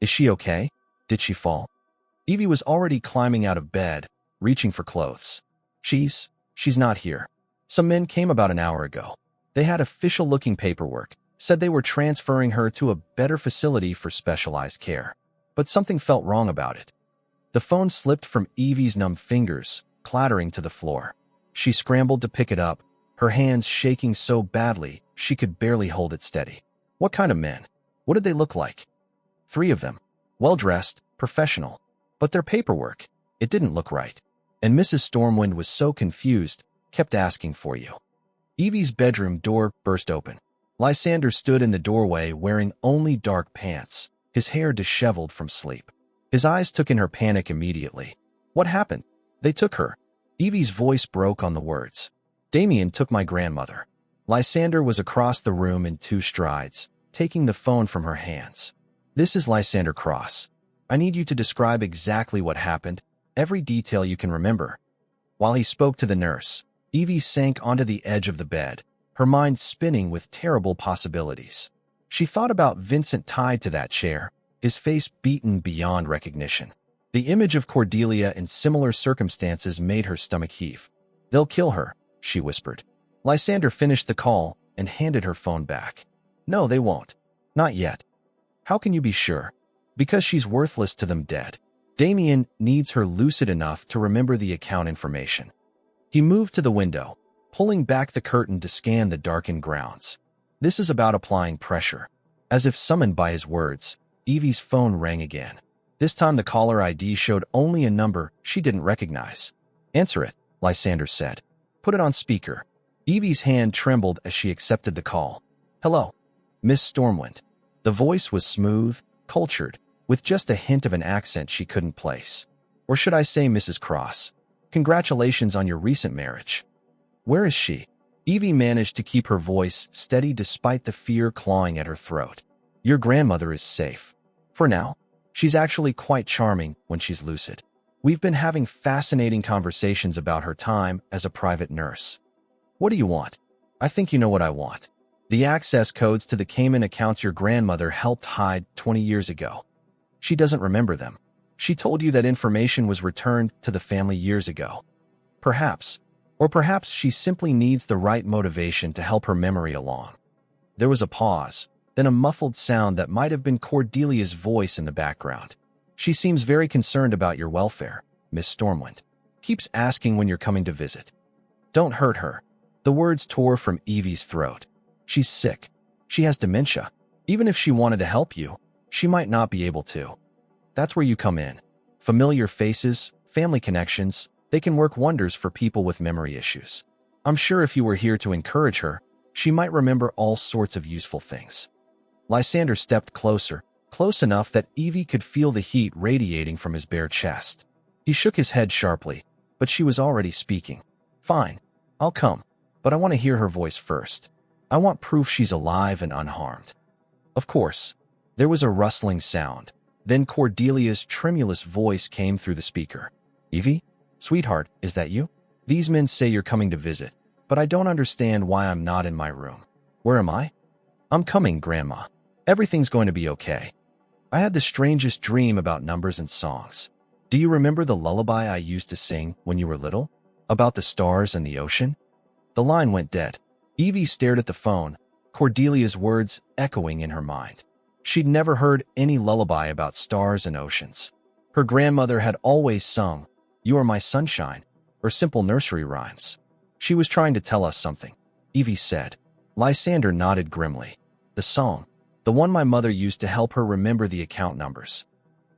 Is she okay? Did she fall? Evie was already climbing out of bed, reaching for clothes. She's not here. Some men came about an hour ago. They had official-looking paperwork, said they were transferring her to a better facility for specialized care. But something felt wrong about it. The phone slipped from Evie's numb fingers, clattering to the floor. She scrambled to pick it up, her hands shaking so badly she could barely hold it steady. What kind of men? What did they look like? 3 of them. Well-dressed, professional. But their paperwork, it didn't look right. And Mrs. Stormwind was so confused, kept asking for you. Evie's bedroom door burst open. Lysander stood in the doorway wearing only dark pants, his hair disheveled from sleep. His eyes took in her panic immediately. What happened? They took her. Evie's voice broke on the words. Damien took my grandmother. Lysander was across the room in 2 strides, taking the phone from her hands. This is Lysander Cross. I need you to describe exactly what happened, every detail you can remember. While he spoke to the nurse, Evie sank onto the edge of the bed, her mind spinning with terrible possibilities. She thought about Vincent tied to that chair, his face beaten beyond recognition. The image of Cordelia in similar circumstances made her stomach heave. They'll kill her, she whispered. Lysander finished the call and handed her phone back. No, they won't. Not yet. How can you be sure? Because she's worthless to them dead. Damien needs her lucid enough to remember the account information. He moved to the window, pulling back the curtain to scan the darkened grounds. This is about applying pressure. As if summoned by his words, Evie's phone rang again. This time the caller ID showed only a number she didn't recognize. Answer it, Lysander said. Put it on speaker. Evie's hand trembled as she accepted the call. Hello, Miss Stormwind. The voice was smooth, cultured, with just a hint of an accent she couldn't place. Or should I say Mrs. Cross? Congratulations on your recent marriage. Where is she? Evie managed to keep her voice steady despite the fear clawing at her throat. Your grandmother is safe. For now. She's actually quite charming when she's lucid. We've been having fascinating conversations about her time as a private nurse. What do you want? I think you know what I want. The access codes to the Cayman accounts your grandmother helped hide 20 years ago. She doesn't remember them. She told you that information was returned to the family years ago. Perhaps. Or perhaps she simply needs the right motivation to help her memory along. There was a pause, then a muffled sound that might have been Cordelia's voice in the background. She seems very concerned about your welfare, Miss Stormwind. Keeps asking when you're coming to visit. Don't hurt her. The words tore from Evie's throat. She's sick. She has dementia. Even if she wanted to help you, she might not be able to. That's where you come in. Familiar faces, family connections, they can work wonders for people with memory issues. I'm sure if you were here to encourage her, she might remember all sorts of useful things. Lysander stepped closer, close enough that Evie could feel the heat radiating from his bare chest. He shook his head sharply, but she was already speaking. Fine, I'll come, but I want to hear her voice first. I want proof she's alive and unharmed. Of course. There was a rustling sound. Then Cordelia's tremulous voice came through the speaker. Evie? Sweetheart, is that you? These men say you're coming to visit, but I don't understand why I'm not in my room. Where am I? I'm coming, Grandma. Everything's going to be okay. I had the strangest dream about numbers and songs. Do you remember the lullaby I used to sing when you were little? About the stars and the ocean? The line went dead. Evie stared at the phone, Cordelia's words echoing in her mind. She'd never heard any lullaby about stars and oceans. Her grandmother had always sung, "You are my sunshine," or simple nursery rhymes. She was trying to tell us something, Evie said. Lysander nodded grimly. The song, the one my mother used to help her remember the account numbers.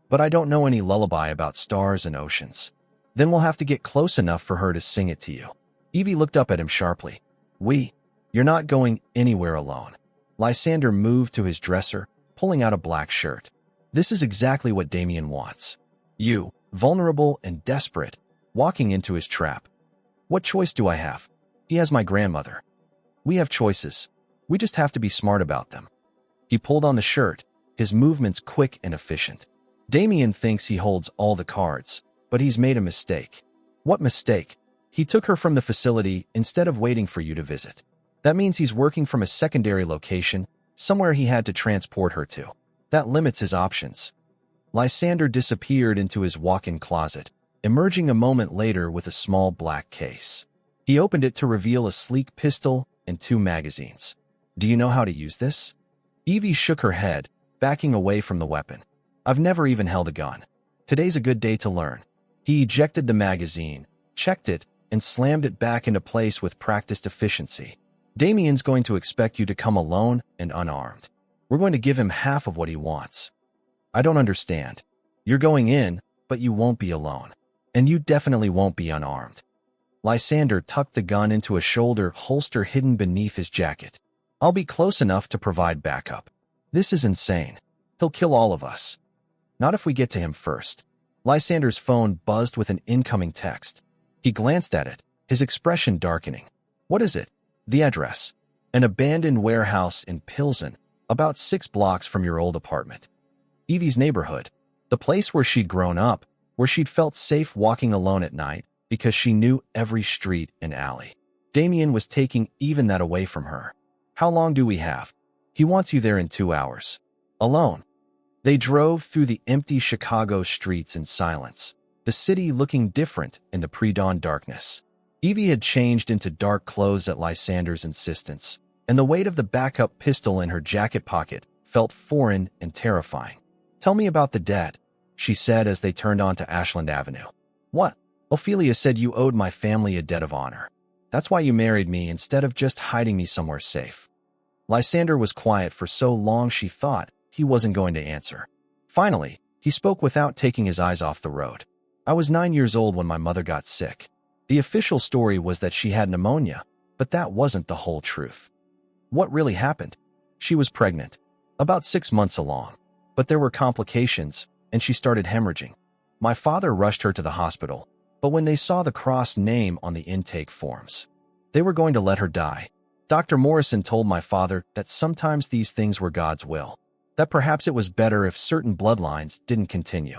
But I don't know any lullaby about stars and oceans. Then we'll have to get close enough for her to sing it to you. Evie looked up at him sharply. You're not going anywhere alone. Lysander moved to his dresser, pulling out a black shirt. This is exactly what Damien wants. You, vulnerable and desperate, walking into his trap. What choice do I have? He has my grandmother. We have choices. We just have to be smart about them. He pulled on the shirt, his movements quick and efficient. Damien thinks he holds all the cards, but he's made a mistake. What mistake? He took her from the facility instead of waiting for you to visit. That means he's working from a secondary location, somewhere he had to transport her to. That limits his options. Lysander disappeared into his walk-in closet, emerging a moment later with a small black case. He opened it to reveal a sleek pistol and 2 magazines. Do you know how to use this? Evie shook her head, backing away from the weapon. I've never even held a gun. Today's a good day to learn. He ejected the magazine, checked it, and slammed it back into place with practiced efficiency. Damien's going to expect you to come alone and unarmed. We're going to give him half of what he wants. I don't understand. You're going in, but you won't be alone. And you definitely won't be unarmed. Lysander tucked the gun into a shoulder holster hidden beneath his jacket. I'll be close enough to provide backup. This is insane. He'll kill all of us. Not if we get to him first. Lysander's phone buzzed with an incoming text. He glanced at it, his expression darkening. What is it? The address. An abandoned warehouse in Pilsen, about 6 blocks from your old apartment. Evie's neighborhood. The place where she'd grown up, where she'd felt safe walking alone at night because she knew every street and alley. Damien was taking even that away from her. How long do we have? He wants you there in 2 hours. Alone. They drove through the empty Chicago streets in silence, the city looking different in the pre-dawn darkness. Evie had changed into dark clothes at Lysander's insistence, and the weight of the backup pistol in her jacket pocket felt foreign and terrifying. Tell me about the dead, she said as they turned onto Ashland Avenue. What? Ophelia said you owed my family a debt of honor. That's why you married me instead of just hiding me somewhere safe. Lysander was quiet for so long she thought he wasn't going to answer. Finally, he spoke without taking his eyes off the road. I was 9 years old when my mother got sick. The official story was that she had pneumonia, but that wasn't the whole truth. What really happened? She was pregnant, about 6 months along, but there were complications, and she started hemorrhaging. My father rushed her to the hospital, but when they saw the cross name on the intake forms, they were going to let her die. Dr. Morrison told my father that sometimes these things were God's will, that perhaps it was better if certain bloodlines didn't continue.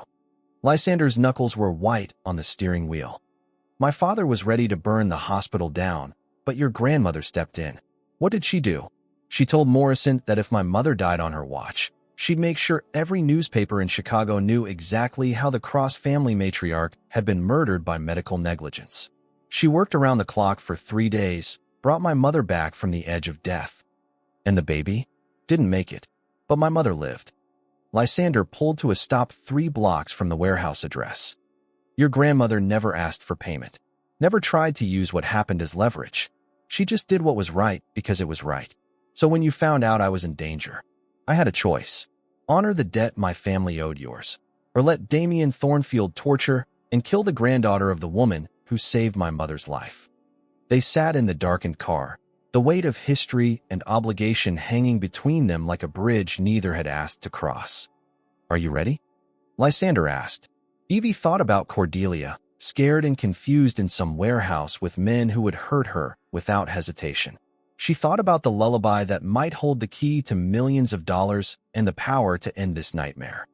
Lysander's knuckles were white on the steering wheel. My father was ready to burn the hospital down, but your grandmother stepped in. What did she do? She told Morrison that if my mother died on her watch, she'd make sure every newspaper in Chicago knew exactly how the Cross family matriarch had been murdered by medical negligence. She worked around the clock for 3 days, brought my mother back from the edge of death. And the baby? Didn't make it. But my mother lived. Lysander pulled to a stop 3 blocks from the warehouse address. Your grandmother never asked for payment, never tried to use what happened as leverage. She just did what was right because it was right. So when you found out I was in danger, I had a choice. Honor the debt my family owed yours, or let Damien Thornfield torture and kill the granddaughter of the woman who saved my mother's life. They sat in the darkened car, the weight of history and obligation hanging between them like a bridge neither had asked to cross. Are you ready? Lysander asked. Evie thought about Cordelia, scared and confused in some warehouse with men who would hurt her without hesitation. She thought about the lullaby that might hold the key to millions of dollars and the power to end this nightmare.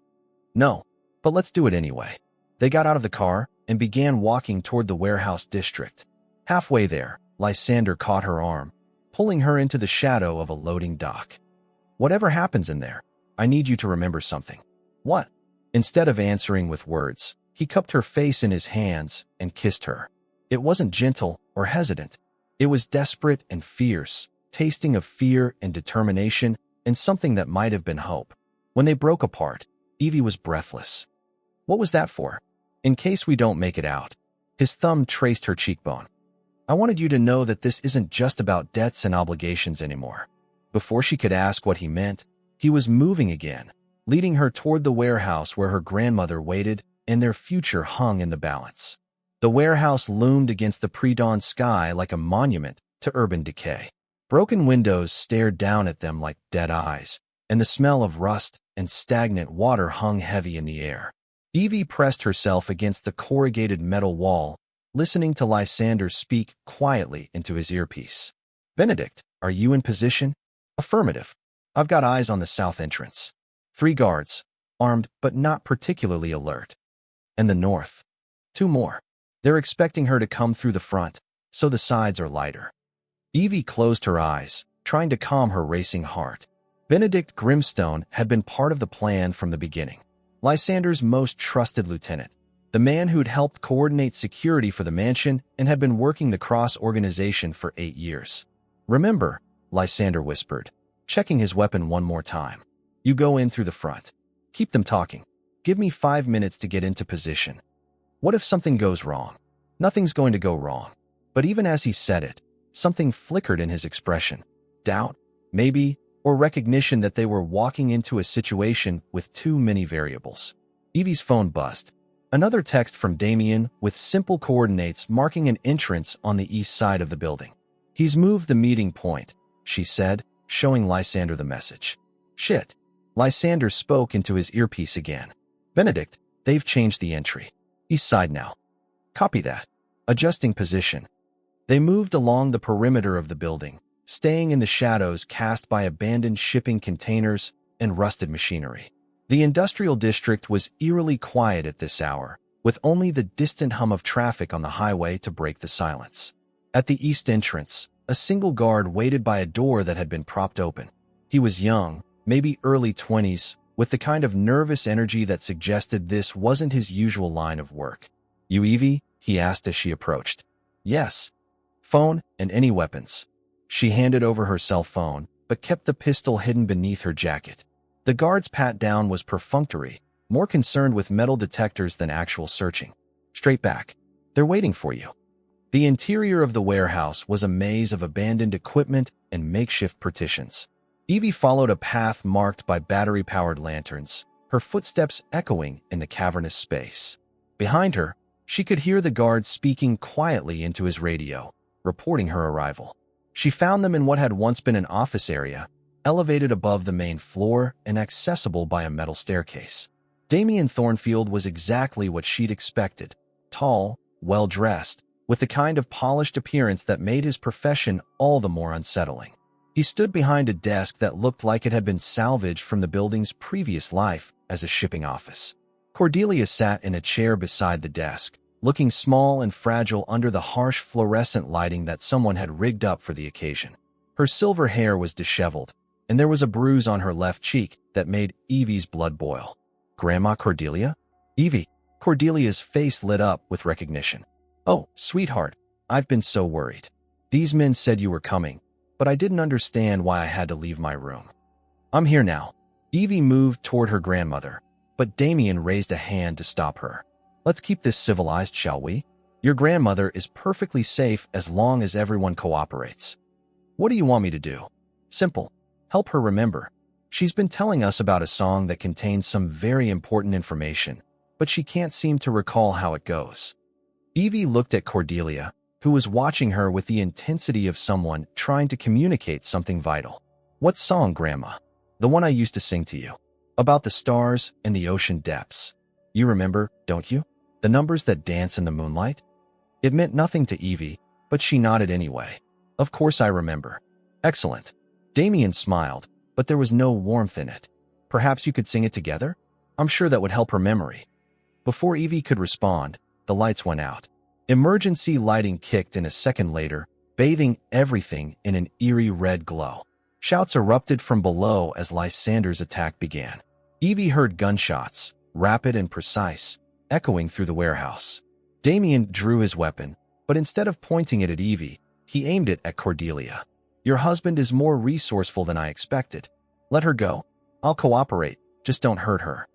No, but let's do it anyway. They got out of the car and began walking toward the warehouse district. Halfway there, Lysander caught her arm, pulling her into the shadow of a loading dock. Whatever happens in there, I need you to remember something. What? Instead of answering with words, he cupped her face in his hands and kissed her. It wasn't gentle or hesitant. It was desperate and fierce, tasting of fear and determination and something that might have been hope. When they broke apart, Evie was breathless. What was that for? In case we don't make it out. His thumb traced her cheekbone. I wanted you to know that this isn't just about debts and obligations anymore. Before she could ask what he meant, he was moving again, leading her toward the warehouse where her grandmother waited and their future hung in the balance. The warehouse loomed against the pre-dawn sky like a monument to urban decay. Broken windows stared down at them like dead eyes, and the smell of rust and stagnant water hung heavy in the air. Evie pressed herself against the corrugated metal wall, listening to Lysander speak quietly into his earpiece. Benedict, are you in position? Affirmative. I've got eyes on the south entrance. 3 guards, armed but not particularly alert. And the north. 2 more. They're expecting her to come through the front, so the sides are lighter. Evie closed her eyes, trying to calm her racing heart. Benedict Grimstone had been part of the plan from the beginning. Lysander's most trusted lieutenant, the man who'd helped coordinate security for the mansion and had been working the Cross organization for 8 years. Remember, Lysander whispered, checking his weapon one more time. You go in through the front. Keep them talking. Give me 5 minutes to get into position. What if something goes wrong? Nothing's going to go wrong. But even as he said it, something flickered in his expression. Doubt, maybe, or recognition that they were walking into a situation with too many variables. Evie's phone buzzed. Another text from Damien with simple coordinates marking an entrance on the east side of the building. He's moved the meeting point, she said, showing Lysander the message. Shit. Lysander spoke into his earpiece again. Benedict, they've changed the entry. East side now. Copy that. Adjusting position. They moved along the perimeter of the building, staying in the shadows cast by abandoned shipping containers and rusted machinery. The industrial district was eerily quiet at this hour, with only the distant hum of traffic on the highway to break the silence. At the east entrance, a single guard waited by a door that had been propped open. He was young, maybe early 20s, with the kind of nervous energy that suggested this wasn't his usual line of work. You Evie? He asked as she approached. Yes. Phone and any weapons. She handed over her cell phone, but kept the pistol hidden beneath her jacket. The guard's pat-down was perfunctory, more concerned with metal detectors than actual searching. Straight back. They're waiting for you. The interior of the warehouse was a maze of abandoned equipment and makeshift partitions. Evie followed a path marked by battery-powered lanterns, her footsteps echoing in the cavernous space. Behind her, she could hear the guard speaking quietly into his radio, reporting her arrival. She found them in what had once been an office area, elevated above the main floor and accessible by a metal staircase. Damien Thornfield was exactly what she'd expected, tall, well-dressed, with the kind of polished appearance that made his profession all the more unsettling. He stood behind a desk that looked like it had been salvaged from the building's previous life as a shipping office. Cordelia sat in a chair beside the desk, looking small and fragile under the harsh fluorescent lighting that someone had rigged up for the occasion. Her silver hair was disheveled, and there was a bruise on her left cheek that made Evie's blood boil. Grandma Cordelia? Evie. Cordelia's face lit up with recognition. Oh, sweetheart, I've been so worried. These men said you were coming, but I didn't understand why I had to leave my room. I'm here now. Evie moved toward her grandmother, but Damien raised a hand to stop her. Let's keep this civilized, shall we? Your grandmother is perfectly safe as long as everyone cooperates. What do you want me to do? Simple. Help her remember. She's been telling us about a song that contains some very important information, but she can't seem to recall how it goes. Evie looked at Cordelia, who was watching her with the intensity of someone trying to communicate something vital. What song, Grandma? The one I used to sing to you. About the stars and the ocean depths. You remember, don't you? The numbers that dance in the moonlight? It meant nothing to Evie, but she nodded anyway. Of course I remember. Excellent. Damien smiled, but there was no warmth in it. Perhaps you could sing it together? I'm sure that would help her memory. Before Evie could respond, the lights went out. Emergency lighting kicked in a second later, bathing everything in an eerie red glow. Shouts erupted from below as Lysander's attack began. Evie heard gunshots, rapid and precise, echoing through the warehouse. Damien drew his weapon, but instead of pointing it at Evie, he aimed it at Cordelia. "Your husband is more resourceful than I expected. Let her go. I'll cooperate, just don't hurt her."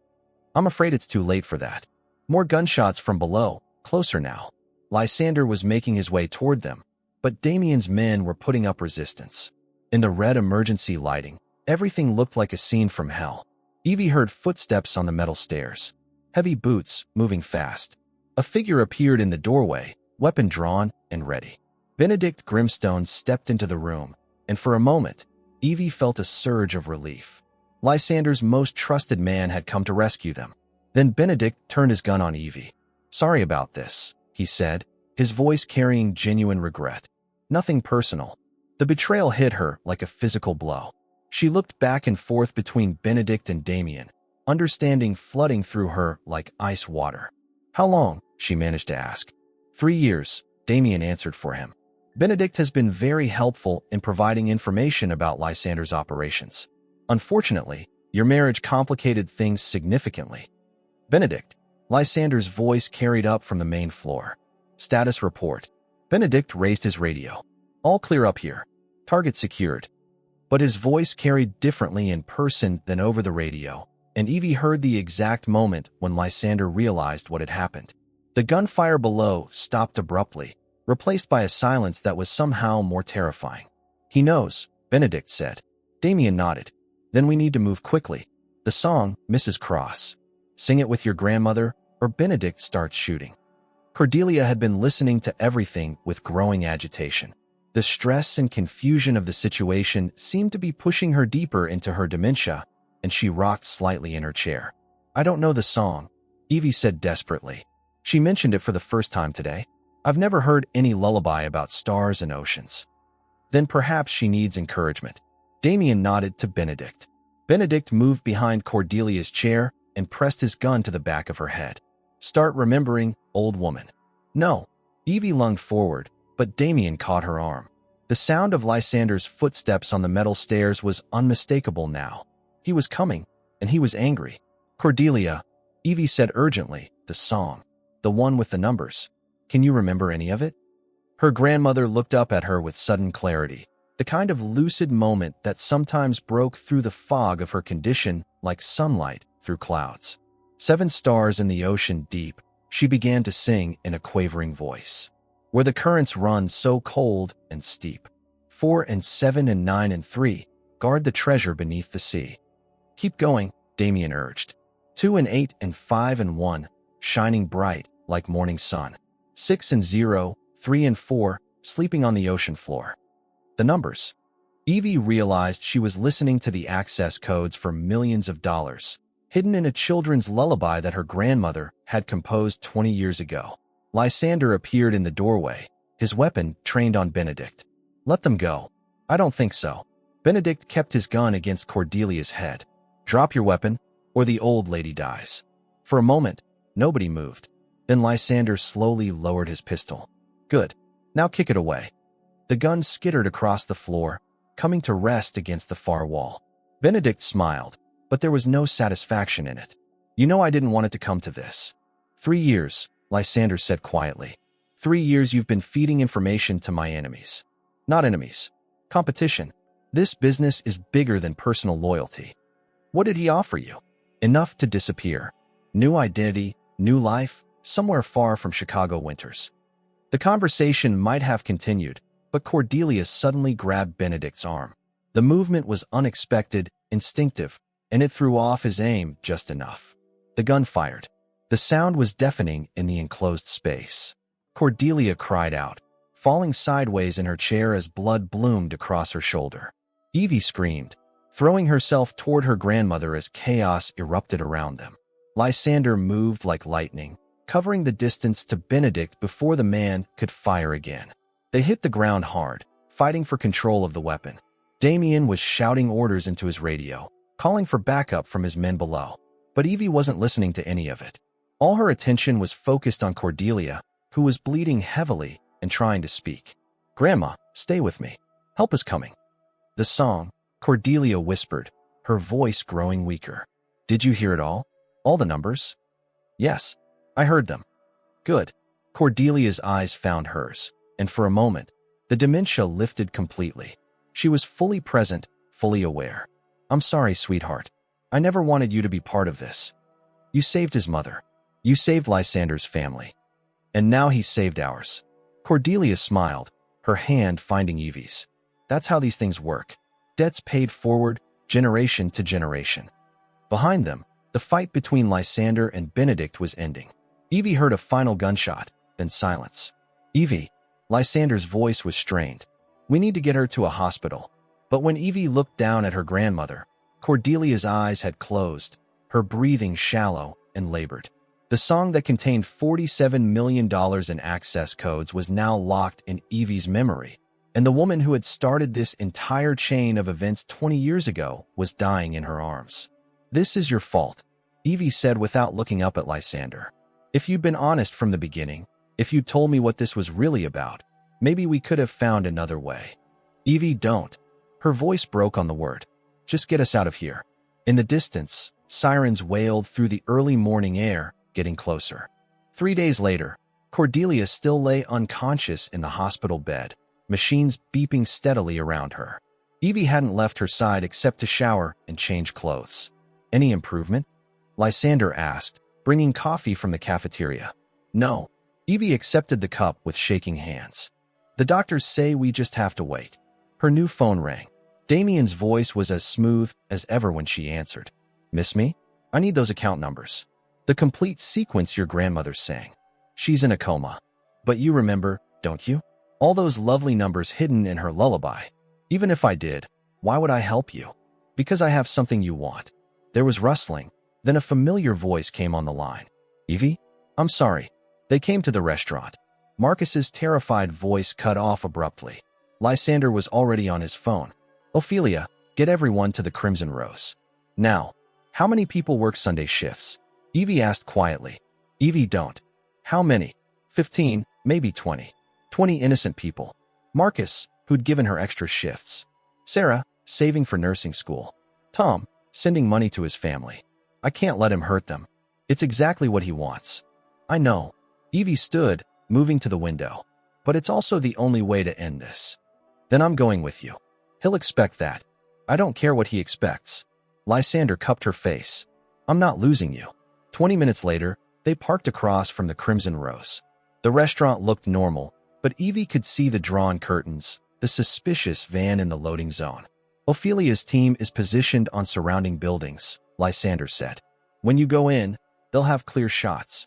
"I'm afraid it's too late for that." More gunshots from below, closer now. Lysander was making his way toward them, but Damien's men were putting up resistance. In the red emergency lighting, everything looked like a scene from hell. Evie heard footsteps on the metal stairs. Heavy boots, moving fast. A figure appeared in the doorway, weapon drawn and ready. Benedict Grimstone stepped into the room, and for a moment, Evie felt a surge of relief. Lysander's most trusted man had come to rescue them. Then Benedict turned his gun on Evie. "Sorry about this," he said, his voice carrying genuine regret. "Nothing personal." The betrayal hit her like a physical blow. She looked back and forth between Benedict and Damien, understanding flooding through her like ice water. "How long?" she managed to ask. 3 years, Damien answered for him. "Benedict has been very helpful in providing information about Lysander's operations. Unfortunately, your marriage complicated things significantly." "Benedict," Lysander's voice carried up from the main floor. "Status report." Benedict raised his radio. "All clear up here. Target secured." But his voice carried differently in person than over the radio, and Evie heard the exact moment when Lysander realized what had happened. The gunfire below stopped abruptly, replaced by a silence that was somehow more terrifying. "He knows," Benedict said. Damien nodded. "Then we need to move quickly. The song, Mrs. Cross. Sing it with your grandmother, or Benedict starts shooting." Cordelia had been listening to everything with growing agitation. The stress and confusion of the situation seemed to be pushing her deeper into her dementia, and she rocked slightly in her chair. "I don't know the song," Evie said desperately. She mentioned it for the first time today. "I've never heard any lullaby about stars and oceans." "Then perhaps she needs encouragement." Damien nodded to Benedict. Benedict moved behind Cordelia's chair and pressed his gun to the back of her head. "Start remembering, old woman." "No." Evie lunged forward, but Damien caught her arm. The sound of Lysander's footsteps on the metal stairs was unmistakable now. He was coming, and he was angry. "Cordelia," Evie said urgently, "the song. The one with the numbers. Can you remember any of it?" Her grandmother looked up at her with sudden clarity, the kind of lucid moment that sometimes broke through the fog of her condition like sunlight through clouds. "7 stars in the ocean deep," she began to sing in a quavering voice. "Where the currents run so cold and steep. 4 and 7 and 9 and 3, guard the treasure beneath the sea." "Keep going," Damien urged. 2 and 8 and 5 and 1, shining bright like morning sun. 6 and 0, 3 and 4, sleeping on the ocean floor. The numbers. Evie realized she was listening to the access codes for millions of dollars, hidden in a children's lullaby that her grandmother had composed 20 years ago. Lysander appeared in the doorway, his weapon trained on Benedict. "Let them go." "I don't think so." Benedict kept his gun against Cordelia's head. "Drop your weapon, or the old lady dies." For a moment, nobody moved. Then Lysander slowly lowered his pistol. "Good. Now kick it away." The gun skittered across the floor, coming to rest against the far wall. Benedict smiled, but there was no satisfaction in it. "You know I didn't want it to come to this." 3 years, Lysander said quietly. 3 years you've been feeding information to my enemies. Not enemies. Competition. This business is bigger than personal loyalty. What did he offer you? Enough to disappear. New identity, new life, somewhere far from Chicago winters. The conversation might have continued, but Cordelia suddenly grabbed Benedict's arm. The movement was unexpected, instinctive, and it threw off his aim just enough. The gun fired. The sound was deafening in the enclosed space. Cordelia cried out, falling sideways in her chair as blood bloomed across her shoulder. Evie screamed, throwing herself toward her grandmother as chaos erupted around them. Lysander moved like lightning, covering the distance to Benedict before the man could fire again. They hit the ground hard, fighting for control of the weapon. Damien was shouting orders into his radio, calling for backup from his men below. But Evie wasn't listening to any of it. All her attention was focused on Cordelia, who was bleeding heavily and trying to speak. "Grandma, stay with me. Help is coming." The song, Cordelia whispered, her voice growing weaker. Did you hear it all? All the numbers? Yes, I heard them. Good. Cordelia's eyes found hers, and for a moment, the dementia lifted completely. She was fully present, fully aware. I'm sorry, sweetheart. I never wanted you to be part of this. You saved his mother. You saved Lysander's family. And now he saved ours. Cordelia smiled, her hand finding Evie's. That's how these things work. Debts paid forward, generation to generation. Behind them, the fight between Lysander and Benedict was ending. Evie heard a final gunshot, then silence. Evie, Lysander's voice was strained. We need to get her to a hospital. But when Evie looked down at her grandmother, Cordelia's eyes had closed, her breathing shallow and labored. The song that contained $47 million in access codes was now locked in Evie's memory, and the woman who had started this entire chain of events 20 years ago was dying in her arms. This is your fault, Evie said without looking up at Lysander. If you'd been honest from the beginning, if you'd told me what this was really about, maybe we could have found another way. Evie, don't. Her voice broke on the word. Just get us out of here. In the distance, sirens wailed through the early morning air, getting closer. 3 days later, Cordelia still lay unconscious in the hospital bed, machines beeping steadily around her. Evie hadn't left her side except to shower and change clothes. Any improvement? Lysander asked, bringing coffee from the cafeteria. No. Evie accepted the cup with shaking hands. The doctors say we just have to wait. Her new phone rang. Damien's voice was as smooth as ever when she answered. Miss me? I need those account numbers. The complete sequence your grandmother sang. She's in a coma. But you remember, don't you? All those lovely numbers hidden in her lullaby. Even if I did, why would I help you? Because I have something you want. There was rustling, then a familiar voice came on the line. Evie? I'm sorry. They came to the restaurant. Marcus's terrified voice cut off abruptly. Lysander was already on his phone. Ophelia, get everyone to the Crimson Rose. Now, how many people work Sunday shifts? Evie asked quietly. Evie, don't. How many? 15, maybe 20. 20 innocent people. Marcus, who'd given her extra shifts. Sarah, saving for nursing school. Tom, sending money to his family. I can't let him hurt them. It's exactly what he wants. I know. Evie stood, moving to the window. But it's also the only way to end this. Then I'm going with you. He'll expect that. I don't care what he expects. Lysander cupped her face. I'm not losing you. 20 minutes later, they parked across from the Crimson Rose. The restaurant looked normal, but Evie could see the drawn curtains, the suspicious van in the loading zone. Ophelia's team is positioned on surrounding buildings, Lysander said. When you go in, they'll have clear shots.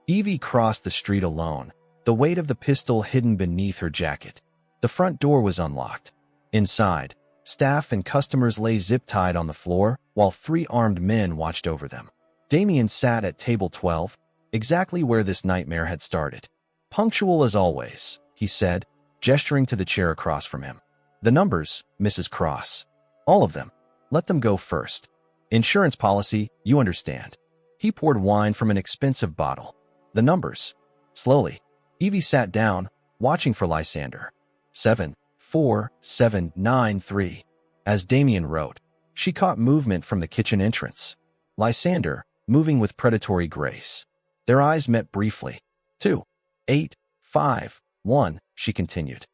Evie crossed the street alone, the weight of the pistol hidden beneath her jacket. The front door was unlocked. Inside, staff and customers lay zip-tied on the floor, while 3 armed men watched over them. Damien sat at table 12, exactly where this nightmare had started. Punctual as always, he said, gesturing to the chair across from him. The numbers, Mrs. Cross. All of them. Let them go first. Insurance policy, you understand. He poured wine from an expensive bottle. The numbers. Slowly. Evie sat down, watching for Lysander. 7, 4, 7, 9, 3. As Damien wrote, she caught movement from the kitchen entrance. Lysander, moving with predatory grace. Their eyes met briefly. 2, 8, 5, 1, she continued.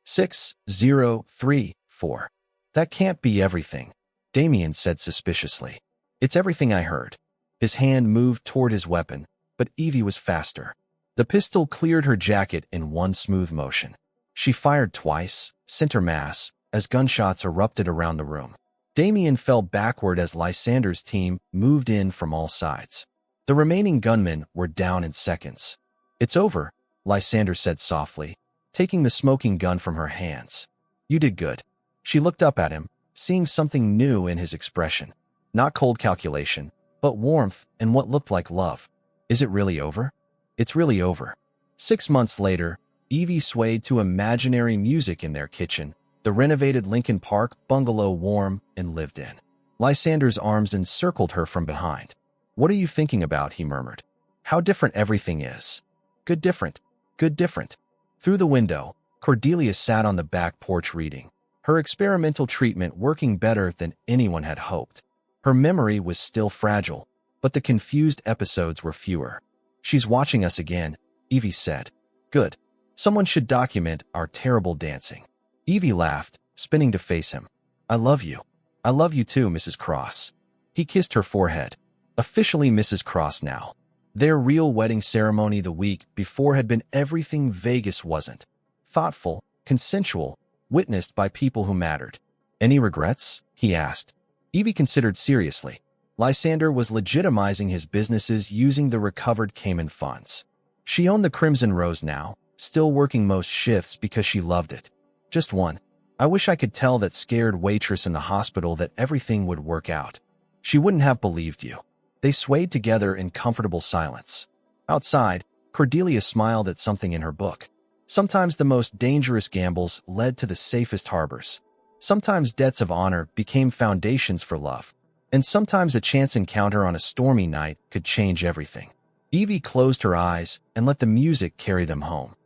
6, 0, 3, 4. That can't be everything, Damien said suspiciously. It's everything I heard. His hand moved toward his weapon, but Evie was faster. The pistol cleared her jacket in one smooth motion. She fired twice, center mass, as gunshots erupted around the room. Damien fell backward as Lysander's team moved in from all sides. The remaining gunmen were down in seconds. It's over, Lysander said softly, taking the smoking gun from her hands. You did good. She looked up at him, seeing something new in his expression. Not cold calculation, but warmth and what looked like love. Is it really over? It's really over. 6 months later, Evie swayed to imaginary music in their kitchen, the renovated Lincoln Park bungalow warm and lived in. Lysander's arms encircled her from behind. What are you thinking about? He murmured. How different everything is. Good different. Good different. Through the window, Cordelia sat on the back porch reading. her experimental treatment working better than anyone had hoped. Her memory was still fragile, but the confused episodes were fewer. "She's watching us again," Evie said. "Good. Someone should document our terrible dancing." Evie laughed, spinning to face him. "I love you. I love you too, Mrs. Cross." He kissed her forehead. Officially Mrs. Cross now. Their real wedding ceremony the week before had been everything Vegas wasn't. Thoughtful, consensual, witnessed by people who mattered. "Any regrets?" he asked. Evie considered seriously. Lysander was legitimizing his businesses using the recovered Cayman funds. She owned the Crimson Rose now, still working most shifts because she loved it. Just one. "I wish I could tell that scared waitress in the hospital that everything would work out. She wouldn't have believed you." They swayed together in comfortable silence. Outside, Cordelia smiled at something in her book. Sometimes the most dangerous gambles led to the safest harbors. Sometimes debts of honor became foundations for love. And sometimes a chance encounter on a stormy night could change everything. Evie closed her eyes and let the music carry them home.